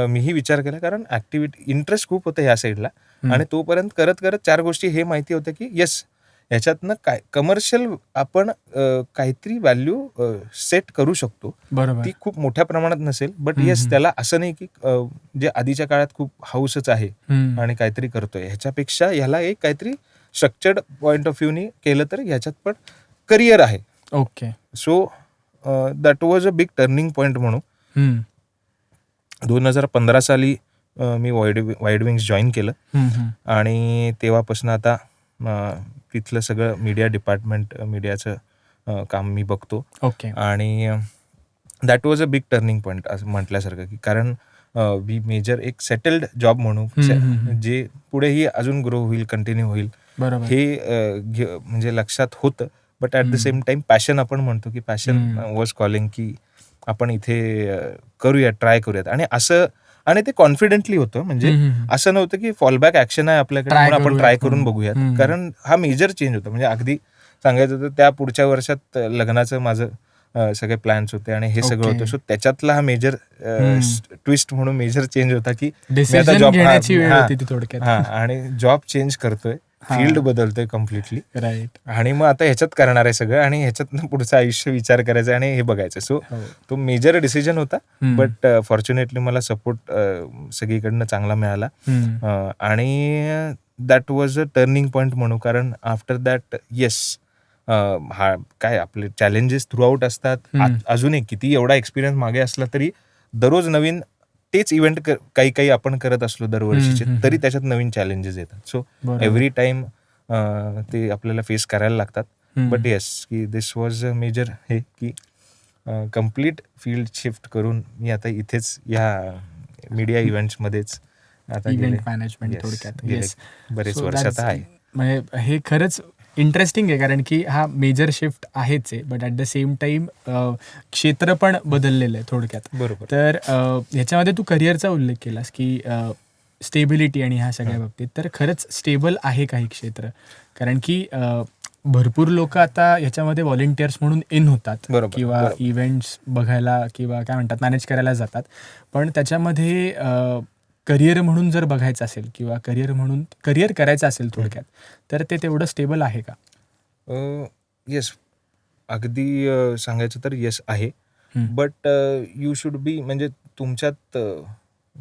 मीही विचार केला, कारण ऍक्टिव्हिटी इंटरेस्ट खूप होतं ह्या साईडला. आणि तोपर्यंत करत करत 4 गोष्टी हे माहिती होतं की येस ह्याच्यातनं काय कमर्शियल आपण काहीतरी व्हॅल्यू सेट करू शकतो. ती खूप मोठ्या प्रमाणात नसेल, बट येस त्याला असं नाही की जे आधीच्या काळात खूप हाऊसच आहे आणि काहीतरी करतोय, ह्याच्यापेक्षा ह्याला एक काहीतरी स्ट्रक्चर्ड पॉइंट ऑफ व्ह्यूनी केलं तर ह्याच्यात पण करिअर आहे. Okay. So that was a big turning point म्हणू. 2015 साली मी वाईड विंग्स जॉईन केलं आणि तेव्हापासून आता तिथलं सगळं मीडिया डिपार्टमेंट, मीडियाचं काम मी बघतो. आणि that was a big turning point असं म्हटल्यासारखं, की कारण वी मेजर एक सेटल्ड जॉब म्हणू, जे पुढेही अजून ग्रो होईल, कंटिन्यू होईल हे म्हणजे लक्षात होतं. But at the same time passion आपण म्हणतो की पॅशन वॉज कॉलिंग, की आपण इथे करूयात, ट्राय करूयात. आणि असं आणि ते कॉन्फिडेंटली होतं. म्हणजे असं नव्हतं की फॉलबॅक ऍक्शन आहे आपल्याकडे म्हणून आपण ट्राय करून बघूयात, कारण हा मेजर चेंज होता. म्हणजे अगदी सांगायचं तर त्या पुढच्या वर्षात लग्नाचं माझं सगळे प्लॅन्स होते आणि हे सगळं होतं. सो त्याच्यातला हा मेजर ट्विस्ट म्हणून मेजर चेंज होता की जॉब आणि जॉब चेंज करतोय, फील्ड बदलतोय कम्प्लिटली. राईट. आणि मग आता ह्याच्यात करणार आहे सगळं आणि ह्याच्यातनं पुढचं आयुष्य विचार करायचं आणि हे बघायचं. सो तो मेजर डिसिजन होता, बट फॉर्च्युनेटली मला सपोर्ट सगळीकडनं चांगला मिळाला. आणि that was a turning point म्हणू, कारण आफ्टर दॅट येस हा काय आपले चॅलेंजेस थ्रू आउट असतात. अजूनही किती एवढा एक्सपिरियन्स मागे असला तरी दररोज नवीन तेच इव्हेंट काही आपण करत असलो दरवर्षीचे, तरी त्याच्यात नवीन चॅलेंजेस येतात. सो एव्हरी टाइम ते आपल्याला फेस करायला लागतात. बट येस की दिस वॉज अ मेजर हे की कम्प्लीट फील्ड शिफ्ट करून मी आता इथेच या मीडिया इव्हेंट्समध्येच आता इव्हेंट मॅनेजमेंट थोडक्यात बरेच वर्षात आहे. म्हणजे हे खरंच इंटरेस्टिंग आहे, कारण की हा मेजर शिफ्ट आहेच आहे, but at the same time क्षेत्र पण बदललेलं आहे थोडक्यात. बरोबर. तर ह्याच्यामध्ये तू करिअरचा उल्लेख केलास की स्टेबिलिटी आणि ह्या सगळ्या बाबतीत, तर खरंच स्टेबल आहे काही क्षेत्र? कारण की भरपूर लोक आता ह्याच्यामध्ये व्हॉलेंटियर्स म्हणून इन होतात किंवा इव्हेंट्स बघायला किंवा काय म्हणतात मॅनेज करायला जातात, पण त्याच्यामध्ये करिअर म्हणून जर बघायचं असेल किंवा करिअर करायचं असेल थोडक्यात, तर ते तेवढं स्टेबल आहे का? येस, अगदी सांगायचं तर येस आहे. बट यू शुड बी, म्हणजे तुमच्यात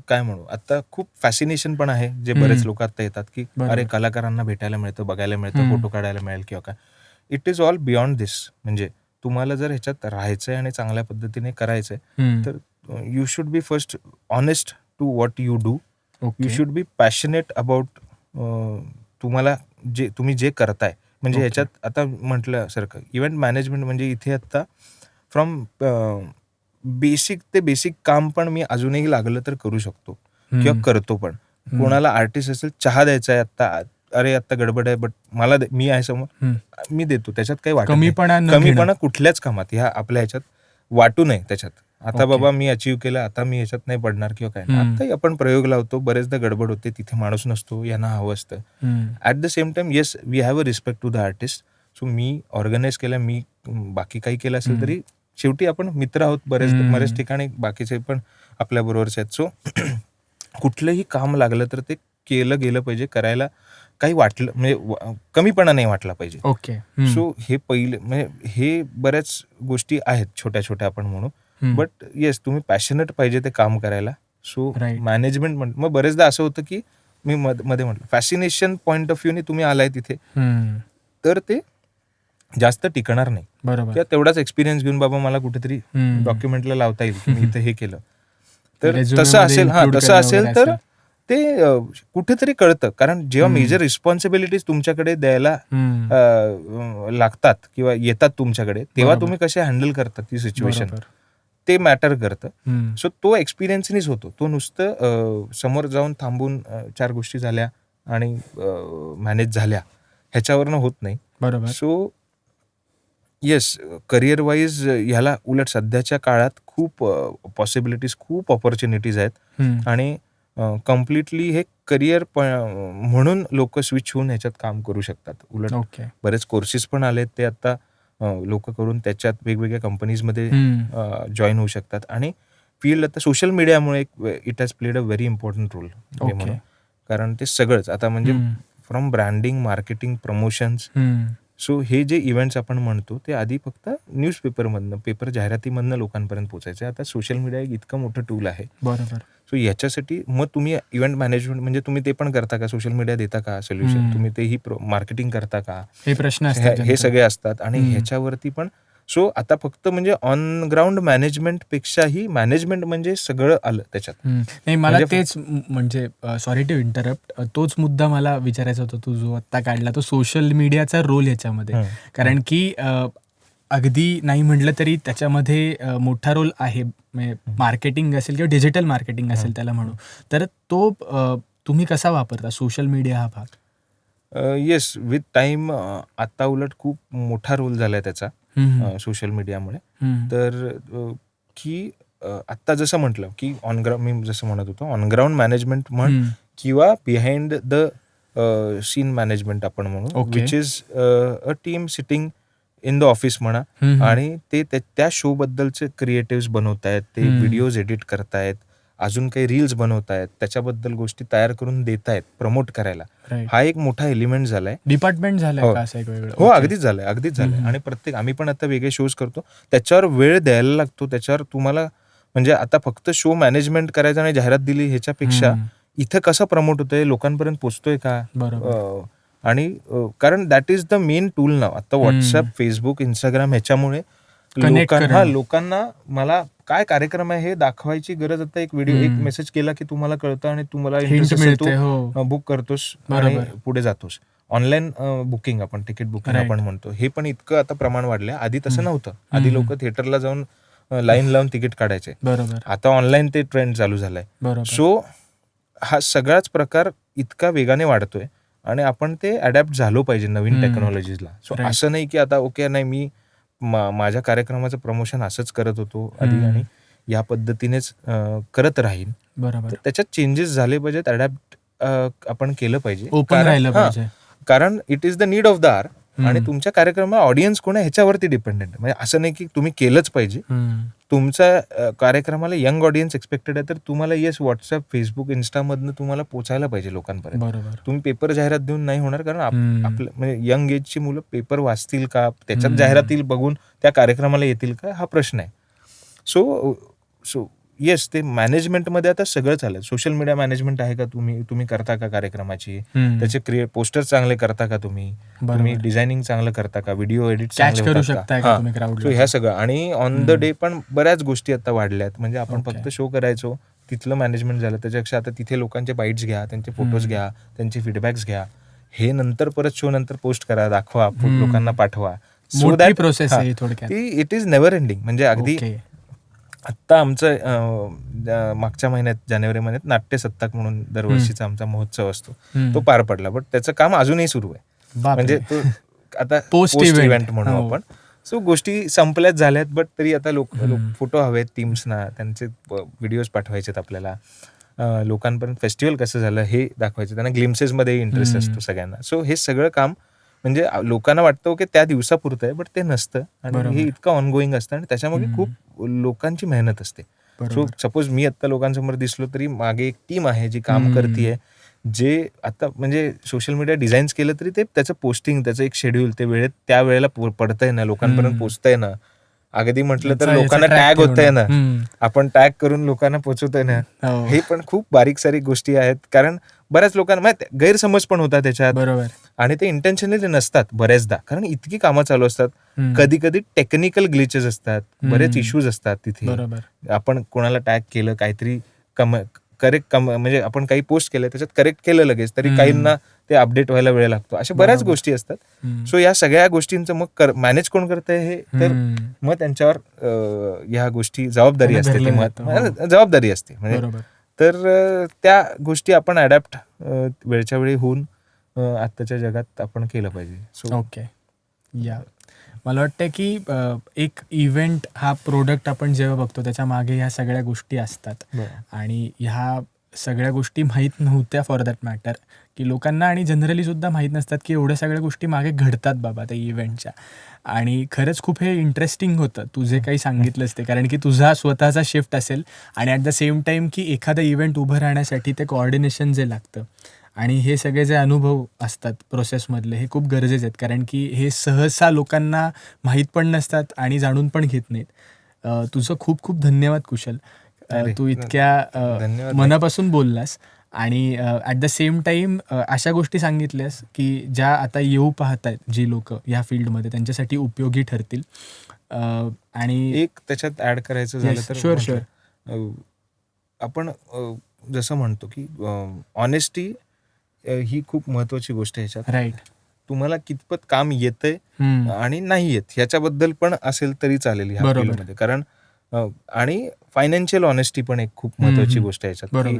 काय म्हणू, आता खूप फॅसिनेशन पण आहे, जे बरेच लोक आता येतात की अरे कलाकारांना भेटायला मिळतं, बघायला मिळतं, फोटो काढायला मिळेल किंवा काय. इट इज ऑल बियॉन्ड दिस. म्हणजे तुम्हाला जर ह्याच्यात राहायचंय आणि चांगल्या पद्धतीने करायचंय, तर you should be first honest to what you do. You should be passionate about तुम्हाला तुम्ही जे करताय. म्हणजे ह्याच्यात आता म्हटलं सारखं इव्हेंट मॅनेजमेंट म्हणजे इथे आता फ्रॉम बेसिक ते बेसिक काम पण मी अजूनही लागलं तर करू शकतो किंवा करतो पण. कोणाला आर्टिस्ट असेल, चहा द्यायचा आहे आत्ता, अरे आत्ता गडबड आहे, बट मला मी आहे समोर, मी देतो. त्याच्यात काही वाटत नाही. कमीपणा कुठल्याच कामात ह्या आपल्या ह्याच्यात वाटू नये त्याच्यात. आता बाबा मी अचीव्ह केलं, आता मी ह्याच्यात नाही पडणार किंवा काय. आताही आपण प्रयोग लावतो, बरेचदा गडबड होते, तिथे माणूस नसतो, यांना हवं असतं. At the same time yes, we have a respect to the artist. So मी ऑर्गनाईज केलं, मी बाकी काही केलं असेल तरी शेवटी आपण मित्र आहोत. बरेच ठिकाणी बाकीचे पण आपल्या बरोबरचे आहेत. सो कुठलंही काम लागलं तर ते केलं गेलं पाहिजे. करायला काही वाटलं म्हणजे कमीपणा नाही वाटला पाहिजे. ओके. सो हे पहिले, म्हणजे हे बऱ्याच गोष्टी आहेत छोट्या छोट्या आपण म्हणू. बट येस, तुम्ही पॅशनेट पाहिजे ते काम करायला. सो मॅनेजमेंट मग बरेचदा असं होतं की मी मध्ये म्हटलं, फॅसिनेशन पॉईंट ऑफ व्ह्यूने तुम्ही आलाय तिथे, तर ते जास्त टिकणार नाही. किंवा तेवढाच एक्सपिरियन्स घेऊन बाबा मला कुठेतरी डॉक्युमेंटला लावता येईल की मी इथं हे केलं, तर तसं असेल तर ते कुठेतरी कळतं. कारण जेव्हा मेजर रिस्पॉन्सिबिलिटीज तुमच्याकडे द्यायला लागतात किंवा येतात तुमच्याकडे, तेव्हा तुम्ही कसे हँडल करतात ती सिच्युएशन, ते मॅटर करतं. सो तो एक्सपिरियन्सनीच होतो. तो नुसतं समोर जाऊन थांबून 4 गोष्टी झाल्या आणि मॅनेज झाल्या ह्याच्यावरनं होत नाही. सो येस, करिअर वाईज ह्याला उलट सध्याच्या काळात खूप पॉसिबिलिटीज, खूप ऑपॉर्च्युनिटीज आहेत. आणि कम्प्लिटली हे करिअर म्हणून लोक स्विच होऊन ह्याच्यात काम करू शकतात. उलट बरेच कोर्सेस पण आलेत, ते आता लोक करून त्याच्यात वेगवेगळ्या कंपनीजमध्ये जॉईन होऊ शकतात. आणि फील्ड आता सोशल मीडियामुळे it has played a very important role म्हणून. कारण ते सगळंच आता म्हणजे from branding, marketing, promotions. So हे जे इव्हेंट्स आपण म्हणतो ते आधी फक्त न्यूजपेपरमधनं, पेपर जाहिरातीमधनं लोकांपर्यंत पोहोचायचे. आता सोशल मीडिया एक इतकं मोठं टूल आहे. सो याच्यासाठी मग तुम्ही इव्हेंट मॅनेजमेंट म्हणजे तुम्ही ते पण करता का? सोशल मीडिया देता का सोल्युशन? तुम्ही तेही मार्केटिंग करता का? हे प्रश्न हे सगळे असतात. आणि ह्याच्यावरती पण सो आता फक्त म्हणजे ऑन ग्राउंड मॅनेजमेंट पेक्षाही मॅनेजमेंट म्हणजे सगळं आलं त्याच्यात. नाही, मला तेच म्हणजे सॉरी टू इंटरप्ट, तोच मुद्दा मला विचारायचा होता तू जो आत्ता काढला, तो सोशल मीडियाचा रोल याच्यामध्ये. कारण की अगदी नाही म्हटलं तरी त्याच्यामध्ये मोठा रोल आहे. मार्केटिंग असेल किंवा डिजिटल मार्केटिंग असेल त्याला म्हणू, तर तो तुम्ही कसा वापरता सोशल मीडिया हा भाग? येस, विथ टाइम आता उलट खूप मोठा रोल झालाय त्याचा सोशल मीडियामुळे. तर की आत्ता जसं म्हटलं की ऑन ग्राउंड, मी जसं म्हणत होतो ऑन ग्राउंड मॅनेजमेंट म्हण किंवा बिहाइंड द सीन मॅनेजमेंट आपण म्हणू, which is a team sitting in the office म्हणा. आणि ते त्या शो बद्दलचे क्रिएटिव्स बनवतायत, ते व्हिडिओज एडिट करतायत, अजून काही रील्स बनवतायत, त्याच्याबद्दल गोष्टी तयार करून देतायत प्रमोट करायला. हा एक मोठा एलिमेंट झालाय. डिपार्टमेंट झालाय का असं एक वेगळं? हो, अगदीच झालंय. आणि आम्ही पण आता वेगळे शोज करतो, त्याच्यावर वेळ द्यायला लागतो. त्याच्यावर तुम्हाला म्हणजे आता फक्त शो मॅनेजमेंट करायचं आणि जाहिरात दिली ह्याच्यापेक्षा इथं कसं प्रमोट होतंय, लोकांपर्यंत पोहोचतोय का. आणि कारण that is the main tool नाव. आता व्हॉट्सअप, फेसबुक, इंस्टाग्राम ह्याच्यामुळे लोकांना मला काय कार्यक्रम आहे हे दाखवायची गरज. आता एक व्हिडिओ, एक मेसेज केला की तुम्हाला कळतं आणि तुम्हाला इंटरेस्ट असेल तो बुक करतोस आणि पुढे जातोस. ऑनलाईन बुकिंग, आपण तिकीट बुकिंग आपण म्हणतो, हे पण इतकं आता प्रमाण वाढलंय. आधी तसं नव्हतं. आधी लोक थिएटरला जाऊन लाईन लावून तिकीट काढायचे. आता ऑनलाईन ते ट्रेंड चालू झालाय. सो हा सगळाच प्रकार इतका वेगाने वाढतोय आणि आपण ते अडॅप्ट झालो पाहिजे नवीन टेक्नॉलॉजीजला. सो असं नाही की आता ओके, नाही मी माझ्या कार्यक्रमाचं प्रमोशन असंच करत होतो आधी आणि या पद्धतीनेच करत राहीन. तर त्याच्यात चेंजेस झाले पाहिजेत, अडॅप्ट आपण केलं पाहिजे, ओपन राहिलं पाहिजे. कारण it is the need of the hour. आणि तुमच्या कार्यक्रमाला ऑडियन्स कोण आहे ह्याच्यावरती डिपेंडेंट आहे. म्हणजे असं नाही की तुम्ही केलंच पाहिजे. तुमच्या कार्यक्रमाला यंग ऑडियन्स एक्सपेक्टेड आहे, तर तुम्हाला येस व्हॉट्सअप, फेसबुक, इन्स्टामधनं तुम्हाला पोचायला पाहिजे लोकांपर्यंत. बरोबर. तुम्ही पेपर जाहिरात देऊन नाही होणार, कारण आपलं म्हणजे यंग एजची मुलं पेपर वाचतील का, त्याच्यात जाहिराती बघून त्या कार्यक्रमाला येतील का, हा प्रश्न आहे. सो येस, ते मॅनेजमेंटमध्ये आता सगळं चालेल. सोशल मीडिया मॅनेजमेंट आहे का तुम्ही करता का कार्यक्रमाची, त्याचे पोस्टर चांगले करता का तुम्ही डिझायनिंग चांगलं करता का, व्हिडिओ एडिट करू शकता का तुम्ही क्राऊड. ह्या सगळं. आणि ऑन द डे पण बऱ्याच गोष्टी आता वाढल्यात. म्हणजे आपण फक्त शो करायचो, तिथलं मॅनेजमेंट झालं, त्याच्यापेक्षा आता तिथे लोकांचे बाईट्स घ्या, त्यांचे फोटोज घ्या, त्यांचे फीडबॅक्स घ्या, हे नंतर परत शो नंतर पोस्ट करा, दाखवा, लोकांना पाठवा. सो दॅट प्रोसेस आहे थोडक्यात. It is never ending. म्हणजे अगदी आत्ता आमचं मागच्या महिन्यात जानेवारी महिन्यात नाट्यसत्ताक म्हणून दरवर्षीचा आमचा महोत्सव असतो, तो पार पडला. बट त्याचं काम अजूनही सुरू आहे. म्हणजे तो आता पोस्ट इव्हेंट म्हणू आपण. सो गोष्टी संपल्यात झाल्यात, बट तरी आता लोक फोटो हवेत टीम्सना, त्यांचे व्हिडिओज पाठवायचेत आपल्याला, लोकांपर्यंत फेस्टिवल कसं झालं हे दाखवायचं, त्यांना ग्लिम्सेसमध्ये इंटरेस्ट असतो सगळ्यांना. सो हे सगळं काम म्हणजे लोकांना वाटतं की त्या दिवसापुरतं आहे, बट ते नसतं. आणि हे इतकं ऑनगोईंग असतं आणि त्याच्यामध्ये खूप लोकांची मेहनत असते. सो सपोज मी आत्ता लोकांसमोर दिसलो तरी मागे एक टीम आहे जी काम करतीये, जे आता म्हणजे सोशल मीडिया डिझाईन्स केलं तरी ते त्याचं पोस्टिंग, त्याचं एक शेड्यूल ते वेळेत त्या वेळेला पडतंय ना, लोकांपर्यंत पोहोचतंय ना. अगदी म्हटलं तर लोकांना टॅग होतंय ना, आपण टॅग करून लोकांना पोहोचवतोय ना. हे पण खूप बारीक सारीक गोष्टी आहेत, कारण बऱ्याच लोकांना गैरसमज पण होतात त्याच्यात. बरोबर. आणि ते इंटेन्शनली नसतात बऱ्याचदा, कारण इतकी कामं चालू असतात. कधी कधी टेक्निकल ग्लिचेस असतात, बरेच इश्यूज असतात तिथे. आपण कोणाला टॅग केलं, काहीतरी करेक्ट म्हणजे आपण काही पोस्ट केलं, त्याच्यात करेक्ट केलं लगेच, तरी काहींना ते अपडेट व्हायला वेळ लागतो. अशा बऱ्याच गोष्टी असतात. सो या सगळ्या गोष्टींचं मग मॅनेज कोण करतंय हे, तर मग त्यांच्यावर ह्या गोष्टी जबाबदारी असते, जबाबदारी असते. म्हणजे तर त्या गोष्टी आपण अडॅप्ट वेळच्या वेळी होऊन आत्ताच्या जगात आपण केलं पाहिजे. So okay. मला वाटतं की एक इव्हेंट हा प्रोडक्ट आपण जेव्हा बघतो त्याच्या मागे ह्या सगळ्या गोष्टी असतात. आणि ह्या सगळ्या गोष्टी माहीत नव्हत्या फॉर दॅट मॅटर, की लोकांना आणि जनरली सुद्धा माहीत नसतात की एवढ्या सगळ्या गोष्टी मागे घडतात बाबा त्या इव्हेंटच्या. आणि खरंच खूप हे इंटरेस्टिंग होतं तू जे काही सांगितलंस ते, कारण की तुझा स्वतःचा शिफ्ट असेल आणि ॲट द सेम टाईम की एखादा इव्हेंट उभं राहण्यासाठी ते कोऑर्डिनेशन जे लागतं आणि हे सगळे जे अनुभव असतात प्रोसेसमधले, हे खूप गरजेचे आहेत, कारण की हे सहसा लोकांना माहीत पण नसतात आणि जाणून पण घेत नाहीत. तुझं खूप खूप धन्यवाद कुशल, तू इतक्या मनापासून बोललास आणि ॲट द सेम टाईम अशा गोष्टी सांगितल्यास की ज्या आता येऊ पाहत आहेत जी लोक या फील्डमध्ये, त्यांच्यासाठी उपयोगी ठरतील. आणि एक त्याच्यात ऍड करायचं झालं तर शुअर आपण जसं म्हणतो की ऑनेस्टी ही खूप महत्वाची गोष्ट आहे ह्याच्यात. राईट. तुम्हाला कितपत काम येतंय आणि नाही येत ह्याच्याबद्दल पण असेल तरी चालेल ह्या फील्डमध्ये. कारण आणि फायनान्शियल ऑनेस्टी पण एक खूप महत्वाची गोष्ट आहे ह्याच्यात, की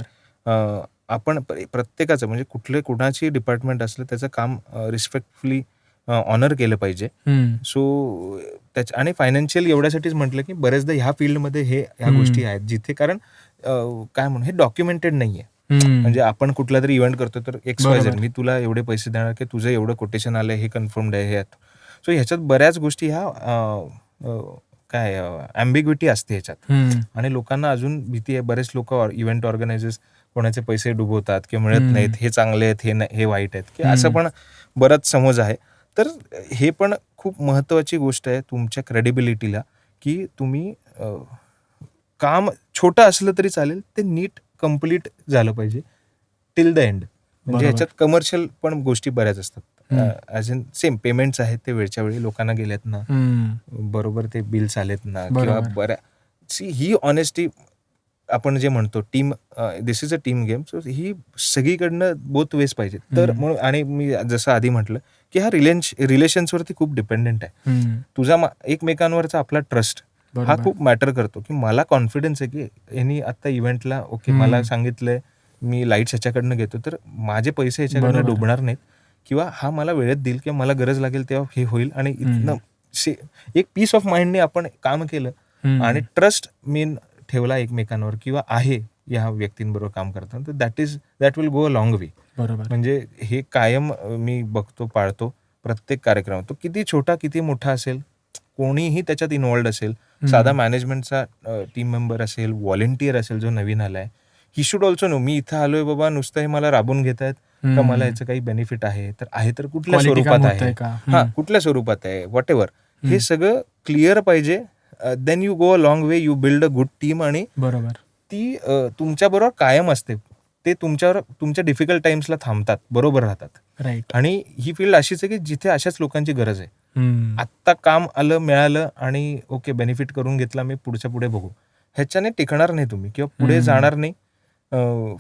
आपण प्रत्येकाचं म्हणजे कुणाची डिपार्टमेंट असलं त्याचं काम रिस्पेक्टफुली ऑनर केलं पाहिजे. सो आणि फायनान्शियल एवढ्यासाठीच म्हटलं की बरेचदा ह्या फील्डमध्ये ह्या गोष्टी आहेत जिथे, कारण काय म्हणून हे डॉक्युमेंटेड नाहीये. म्हणजे आपण कुठला तरी इव्हेंट करतो तर XYZ मी तुला एवढे पैसे देणार की तुझं एवढं कोटेशन आलंय, हे कन्फर्म्ड आहे हे. सो ह्याच्यात बऱ्याच गोष्टी ह्या काय ॲम्बिग्विटी असते ह्याच्यात आणि लोकांना अजून भीती आहे. बरेच लोक इव्हेंट ऑर्गनायझर्स कोणाचे पैसे डुबवतात किंवा मिळत नाहीत, हे चांगले आहेत हे वाईट आहेत की असं पण बराच समज आहे. तर हे पण खूप महत्वाची गोष्ट आहे तुमच्या क्रेडिबिलिटीला, की तुम्ही काम छोटं असलं तरी चालेल, ते नीट कम्प्लीट झालं पाहिजे टिल द एंड. म्हणजे ह्याच्यात कमर्शियल पण गोष्टी बऱ्याच असतात. ॲज इन सेम पेमेंट्स आहेत ते वेळच्या वेळी लोकांना गेल्यात ना, बरोबर ते बिल्स आलेत ना, किंवा ही ऑनेस्टी आपण जे म्हणतो team, this is a team game. So ही सगळीकडनं बोथ वेज पाहिजे. तर म्हणून, आणि मी जसं आधी म्हटलं की हा रिलेशन्सवरती खूप डिपेंडेंट आहे. तुझा एकमेकांवरचा आपला ट्रस्ट हा खूप मॅटर करतो, की मला कॉन्फिडन्स आहे की यांनी आता इव्हेंटला ओके मला सांगितलंय मी लाईट्स ह्याच्याकडनं घेतो तर माझे पैसे ह्याच्याकडनं डुबणार नाहीत, किंवा हा मला वेळेत देईल किंवा मला गरज लागेल तेव्हा हे होईल. आणि इथनं एक पीस ऑफ माइंडने आपण काम केलं आणि ट्रस्ट मेन ठेवला एकमेकांवर किंवा आहे या व्यक्तींबरोबर काम करताना, तर that will go a long वे. बरोबर. म्हणजे हे कायम मी बघतो पाळतो प्रत्येक कार्यक्रम तो किती छोटा किती मोठा असेल, कोणीही त्याच्यात इन्व्हॉल्ड असेल, साधा मॅनेजमेंटचा टीम मेंबर असेल, व्हॉलेंटियर असेल जो नवीन आलाय, ही शुड ऑल्सो नो मी इथं आलोय बाबा नुसतं हे मला राबून घेत आहेत का, मला याचं काही बेनिफिट आहे तर कुठल्या स्वरूपात आहे, कुठल्या स्वरूपात आहे, व्हॉट एव्हर, हे सगळं क्लिअर पाहिजे. Then you go a long way, you build a good team आणि बरोबर ती तुमच्याबरोबर कायम असते. ते तुमच्या डिफिकल्ट टाइम्सला थांबतात, बरोबर राहतात. राईट. आणि ही फील्ड अशीच आहे की जिथे अशाच लोकांची गरज आहे. आत्ता काम आलं, मिळालं आणि ओके बेनिफिट करून घेतला मी, पुढच्या पुढे बघू, ह्याच्याने टिकणार नाही तुम्ही किंवा पुढे जाणार नाही.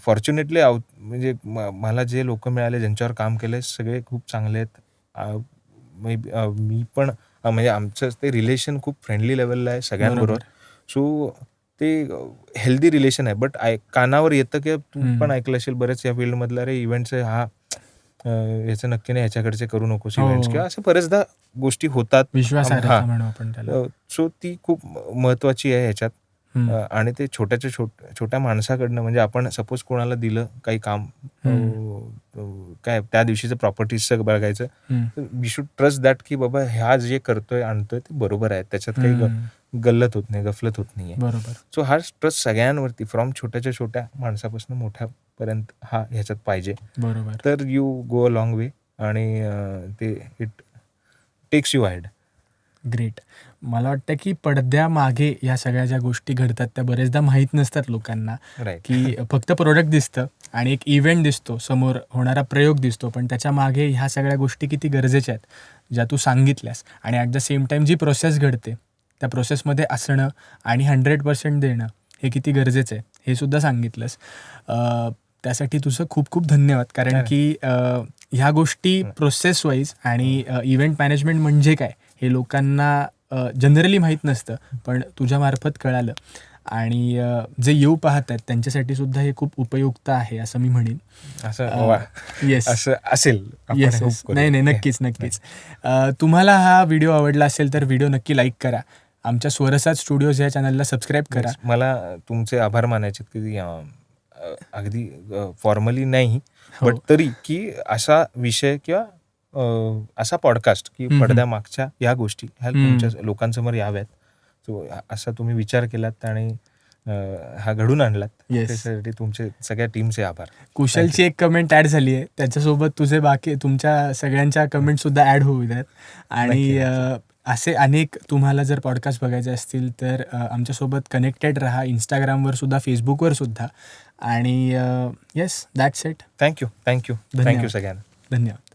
फॉर्च्युनेटली म्हणजे मला जे लोक मिळाले ज्यांच्यावर काम केलंय सगळे खूप चांगले आहेत. मी पण म्हणजे आमचं ते रिलेशन खूप फ्रेंडली लेवलला आहे सगळ्यांबरोबर. सो ते हेल्दी रिलेशन आहे. बट कानावर येतं की तू पण ऐकलं असेल बरेच या फील्डमधलं, अरे इव्हेंटचं याचं नक्की नाही, ह्याच्याकडचे करू नकोस इव्हेंट्स, किंवा असे बरेचदा गोष्टी होतात. सो ती खूप महत्वाची आहे ह्याच्यात. आणि ते छोट्या माणसाकडनं, म्हणजे आपण सपोज कोणाला दिलं काही काम, काय त्या दिवशीचं प्रॉपर्टीजचं बघायचं, वी शुड ट्रस्ट दॅट की बाबा ह्या जे करतोय आणतोय ते बरोबर आहे, त्याच्यात काही गल्लत होत नाही, गफलत होत नाहीये. बरोबर. सो हा ट्रस्ट सगळ्यांवरती, फ्रॉम छोट्या माणसापासून मोठ्यापर्यंत हा ह्याच्यात पाहिजे. बरोबर. तर you go a long way आणि ते it takes you ahead. Great. मला वाटतं की पडद्यामागे या सगळ्या ज्या गोष्टी घडतात त्या बरेचदा माहीत नसतात लोकांना. की फक्त प्रोडक्ट दिसतं आणि एक इव्हेंट दिसतो, समोर होणारा प्रयोग दिसतो, पण त्याच्या मागे ह्या सगळ्या गोष्टी किती गरजेच्या आहेत ज्या तू सांगितल्यास. आणि ॲट द सेम टाईम जी प्रोसेस घडते त्या प्रोसेसमध्ये असणं आणि 100% देणं हे किती गरजेचं आहे हे सुद्धा सांगितलंस. त्यासाठी तुझं खूप खूप धन्यवाद. कारण की ह्या गोष्टी प्रोसेस वाईज आणि इव्हेंट मॅनेजमेंट म्हणजे काय हे लोकांना जनरली माहीत नसतं, पण तुझ्यामार्फत कळालं. आणि जे येऊ पाहत आहेत त्यांच्यासाठी सुद्धा हे खूप उपयुक्त आहे असं मी म्हणेन. येस असेल. येस. नाही, नक्कीच. तुम्हाला हा व्हिडिओ आवडला असेल तर व्हिडिओ नक्की लाईक करा. आमच्या स्वरसाज स्टुडिओज या चॅनलला सबस्क्राईब करा. मला तुमचे आभार मानायचे की अगदी फॉर्मली नाही, बट तरी की असा विषय किंवा असा पॉडकास्ट की पडद्यामागच्या या गोष्टी ह्या तुमच्या लोकांसमोर याव्यात. सो असा तुम्ही विचार केलात आणि हा घडून आणलात, त्यासाठी तुमचे सगळ्या टीमचे आभार. कुशलची एक कमेंट ऍड झाली आहे, त्याच्यासोबत तुझे बाकी तुमच्या सगळ्यांच्या कमेंट सुद्धा ऍड होऊ द्यात. आणि असे अनेक तुम्हाला जर पॉडकास्ट बघायचे असतील तर आमच्यासोबत कनेक्टेड राहा, इंस्टाग्रामवर सुद्धा, फेसबुकवर सुद्धा. आणि येस, दॅट्स इट. थँक्यू सगळ्यांना. धन्यवाद.